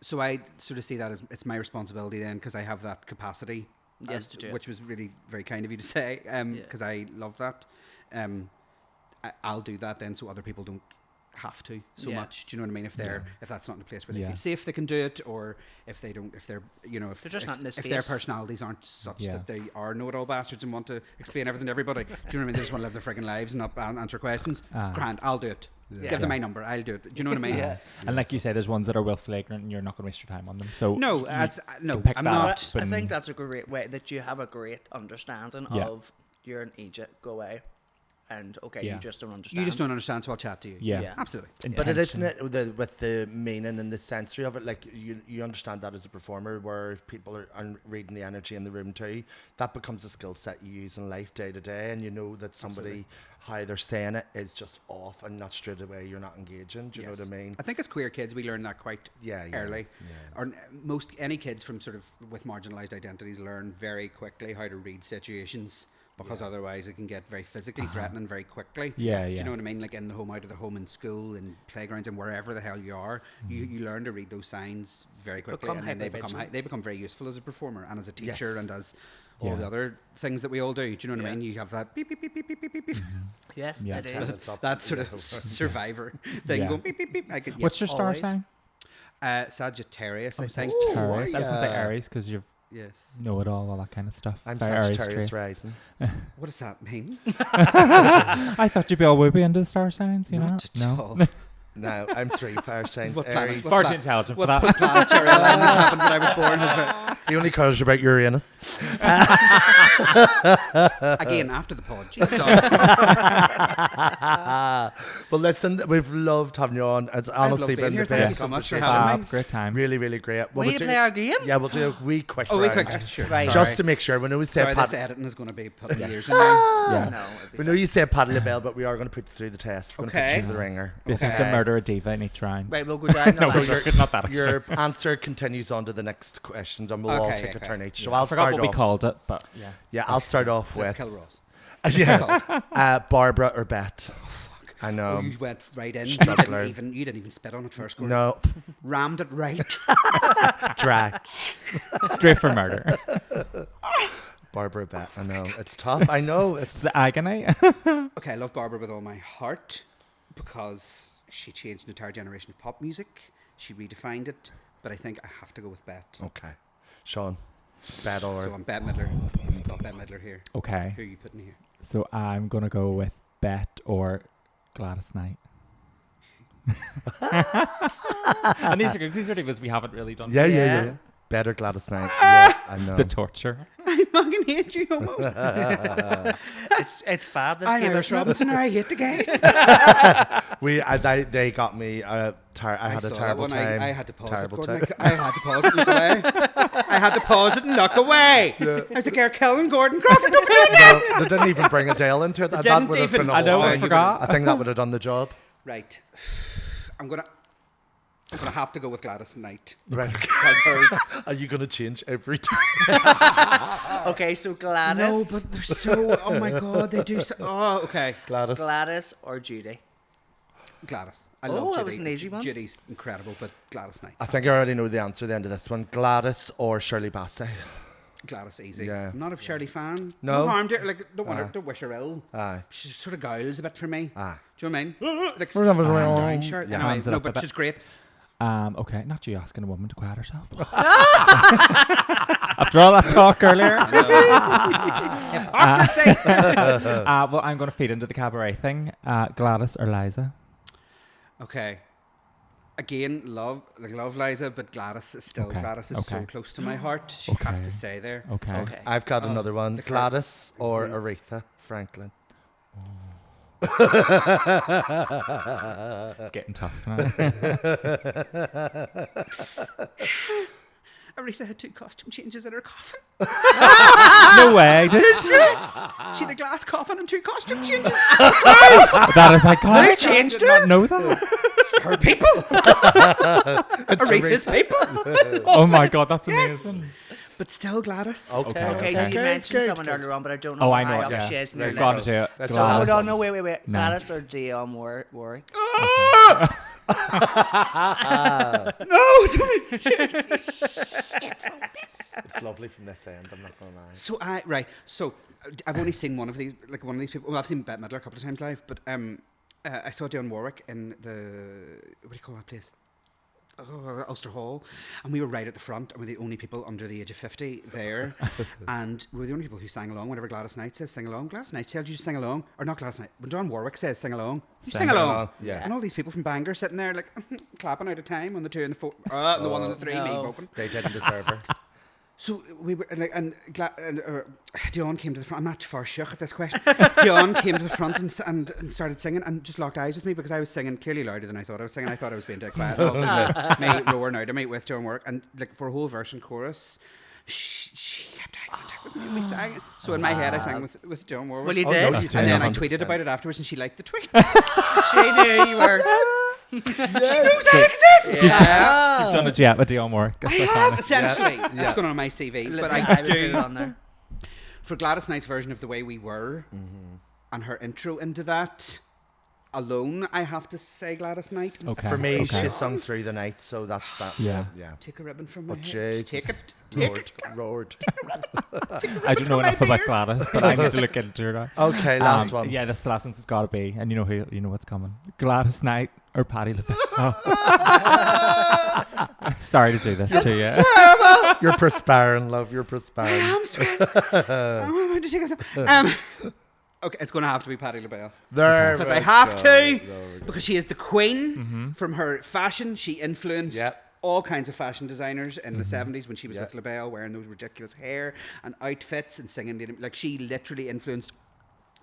so I sort of see that as it's my responsibility then, because I have that capacity Yes, to do it. which was really very kind of you to say, because I love that. I'll do that then, so other people don't have to so much. Do you know what I mean? If that's not in a place where they feel safe, they can do it, or if they don't, if they're if they're just not in this if space. their personalities aren't such that they are know-it-all bastards and want to explain everything to everybody. Do you know what I mean? They just want to live their frigging lives and not answer questions. Grand, I'll do it. Give them my number. I'll do it. Do you know what I mean? And like you say, there's ones that are willfully ignorant, and you're not going to waste your time on them. So no, pick I'm that not. up. I think that's a great way that you have a great understanding of you're in Egypt, go away, and you just don't understand. You just don't understand, so I'll chat to you. Yeah. Absolutely. But it isn't it with the meaning and the sensory of it. Like you understand that as a performer, where people are reading the energy in the room too. That becomes a skill set you use in life day to day, and you know that somebody how they're saying it is just off and not straight away. You're not engaging. Do you know what I mean? I think as queer kids, we learn that quite early. Yeah. Or any kids from sort of with marginalised identities learn very quickly how to read situations. Because otherwise it can get very physically threatening very quickly. Do you know what I mean? Like in the home, out of the home, in school, in playgrounds, and wherever the hell you are, you learn to read those signs very quickly, and then they become very useful as a performer and as a teacher and as all the other things that we all do. Do you know what I mean? You have that beep beep beep beep beep beep beep. Yeah, it is. That sort of survivor thing going beep beep beep. What's your star sign? Sagittarius, I think. Sagittarius. I was going to say Aries because you've know it all that kind of stuff. I'm very Sagittarius rising. What does that mean? I thought you'd be all whoopy into the star signs, you Not know? at all. No, I'm 3 fire signs. What Aries. Far too intelligent for that. What planetary alignment happened when I was born? Has He only cares about Uranus. again, after the pod. Well, listen, we've loved having you on. It's honestly been the Thank you best so much for conversation. having me. Great time. Really, really great. Will you play our game? Yeah, we'll do a wee quick Oh, round. wait, quick. Sure. Right. Just to make sure. We know we say Sorry, this editing is going to be putting years in there. No, we know you say Paddy LaBelle, but we are going to put you through the test. We're going to put you through the ringer. Basically, have to murder a diva in each round. Right, we'll go down. No, the so line. you're not that extreme. Your answer continues on to the next questions, and we'll all take a turn each. So I I'll forgot start what we off. called it, but Yeah, I'll start off Let's with kill Ross. Barbara or Bet. I know. Oh, you went right in. Struggler. You didn't even spit on it first. Gordon. No, Rammed it right. drag. straight for murder. Barbara or Bet. I know. It's tough. I know. It's The agony. Okay, I love Barbara with all my heart because she changed an entire generation of pop music. She redefined it, but I think I have to go with Bet. okay. Sean, Bet or So I'm Bette Midler. I've got Bette Midler here. Okay. Who are you putting here? So I'm going to go with Bet or Gladys Knight. And these are things we haven't really done. yeah. Bet or Gladys Knight. Yeah, I know. The torture. I fucking hate you almost. It's bad. This I'm game Irish is Robinson. I hate the guys. They got me. I had a terrible time. I had to pause terrible it. Gordon. time. I had to pause it and look away. I had to pause it and look away. I was like, "You're killing Gordon Crawford. Don't be doing that." No, they didn't even bring Adele into it. That didn't would have even- been. I know, I I forgot. think that would have done the job. Right. I'm gonna have to go with Gladys Knight. Right. Okay. Because her- Are you going to change every time? Okay, so Gladys. No, but they're so. Oh my god, they do. So, oh, okay. Gladys. or Judy. Gladys. I Oh, love Judy. that was an easy one. Judy's incredible, but Gladys Knight. I think I already know the answer at the end of this one. Gladys or Shirley Bassey? Gladys easy. Yeah. I'm not a Shirley fan. No? harm to her. Like, don't wish her ill. Aye. She sort of gouls a bit for me. Aye. Do you know what I mean? Like, Well, that was calm wrong. down, sure. Yeah. Anyway, Hands it no, up a but bit. she's great. Okay, not you asking a woman to quiet herself. After all that talk earlier. Hypocrisy. Well, I'm going to feed into the cabaret thing. Gladys or Liza? Okay. Again, love Liza, but Gladys is still. Okay, Gladys is so okay. close to my heart. She has to stay there. Okay. Okay. I've got another one. the Gladys or Aretha Franklin? It's getting tough now. Aretha had 2 costume changes in her coffin. No way. Did she? She had a glass coffin and 2 costume changes. That is iconic. Who changed I did not know that. Her people. Aretha's people. Oh my god, that's amazing. But still Gladys. Okay. Okay, so you mentioned someone earlier on, but I don't know Oh, I how know. up Yeah. she is in your We've got list. to it. So hold Gladys. on, no, wait. No. Gladys or Dionne Warwick? No, It's lovely from this end, I'm not going to lie. So I've only seen one of these people. Well, I've seen Bette Midler a couple of times live, but I saw Dionne Warwick in the, what do you call that place? Ulster Hall, and we were right at the front, and we're the only people under the age of 50 there, and we were the only people who sang along whenever Gladys Knight says sing along. Gladys Knight tells you to sing along, or not Gladys Knight, when Dionne Warwick says sing along, you sing along. Yeah. And all these people from Bangor sitting there like clapping out of time on the 2 and the 4, and the 1 and the 3, me open. They didn't deserve her. So we were like, and Dionne came to the front. I'm not far shook at this question. Dionne came to the front and started singing and just locked eyes with me because I was singing clearly louder than I thought I was singing. I thought I was being dead quiet. Me roaring out of me with Dionne Warwick, and like for a whole verse and chorus, she kept eye contact with me and we sang it. So in my head I sang with Dionne Warwick. Well, you did. No, you did. And then I 100%. tweeted about it afterwards, and she liked the tweet. She knew you were. She knows I exist. Yeah. You've done it yet with Dionne Warwick. I have essentially. That's going on my CV, but I would put do. it on there. For Gladys Knight's version of The Way We Were and her intro into that alone, I have to say Gladys Knight. Okay. For me, she sung Through the Night, so that's that. Yeah. Take a ribbon from my head. Jesus. Just take it. Roared. I don't know enough about Gladys, but I need to look into her. Okay, last one. Yeah, this last one's got to be, and you know what's coming. Gladys Knight or Patti LaBelle. Sorry to do this to you. You're perspiring, love. You're perspiring. I'm sweating. I'm going to take a sip. Okay, it's going to have to be Patti LaBelle. There Because we I have go. to. There we go. Because she is the queen from her fashion. She influenced all kinds of fashion designers in the 70s when she was with LaBelle, wearing those ridiculous hair and outfits and singing. Like, she literally influenced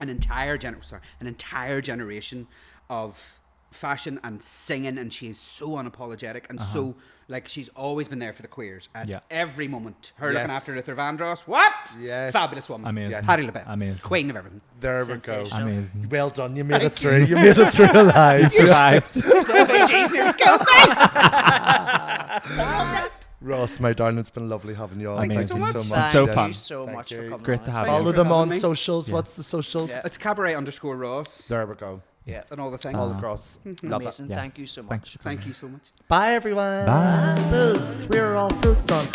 an entire generation of fashion and singing, and she is so unapologetic and so, like, she's always been there for the queers at every moment. Her looking after Luther Vandross. What? Yes. Fabulous woman. Amazing. Patti LaBelle. Amazing. Queen of everything. There we go. Sensational. Amazing. Well done. You made it through. You made it through alive. Survived. Ross, my darling, it's been lovely having you on. Amazing. Thank you so much. Thank So you fun. so Thank much you. for coming Great on. to It's have been you. Follow for them having on me. socials. Yeah. What's the social? Yeah. It's cabaret_Ross There we go. Yeah. and all the things. All across. Love it. Amazing. Yes. Thank you so Thank much. you. Thank you so much. Bye, everyone. Bye. Boots. We're all pooped on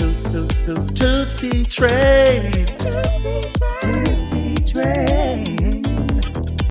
Tootsie Train. Tootsie Train.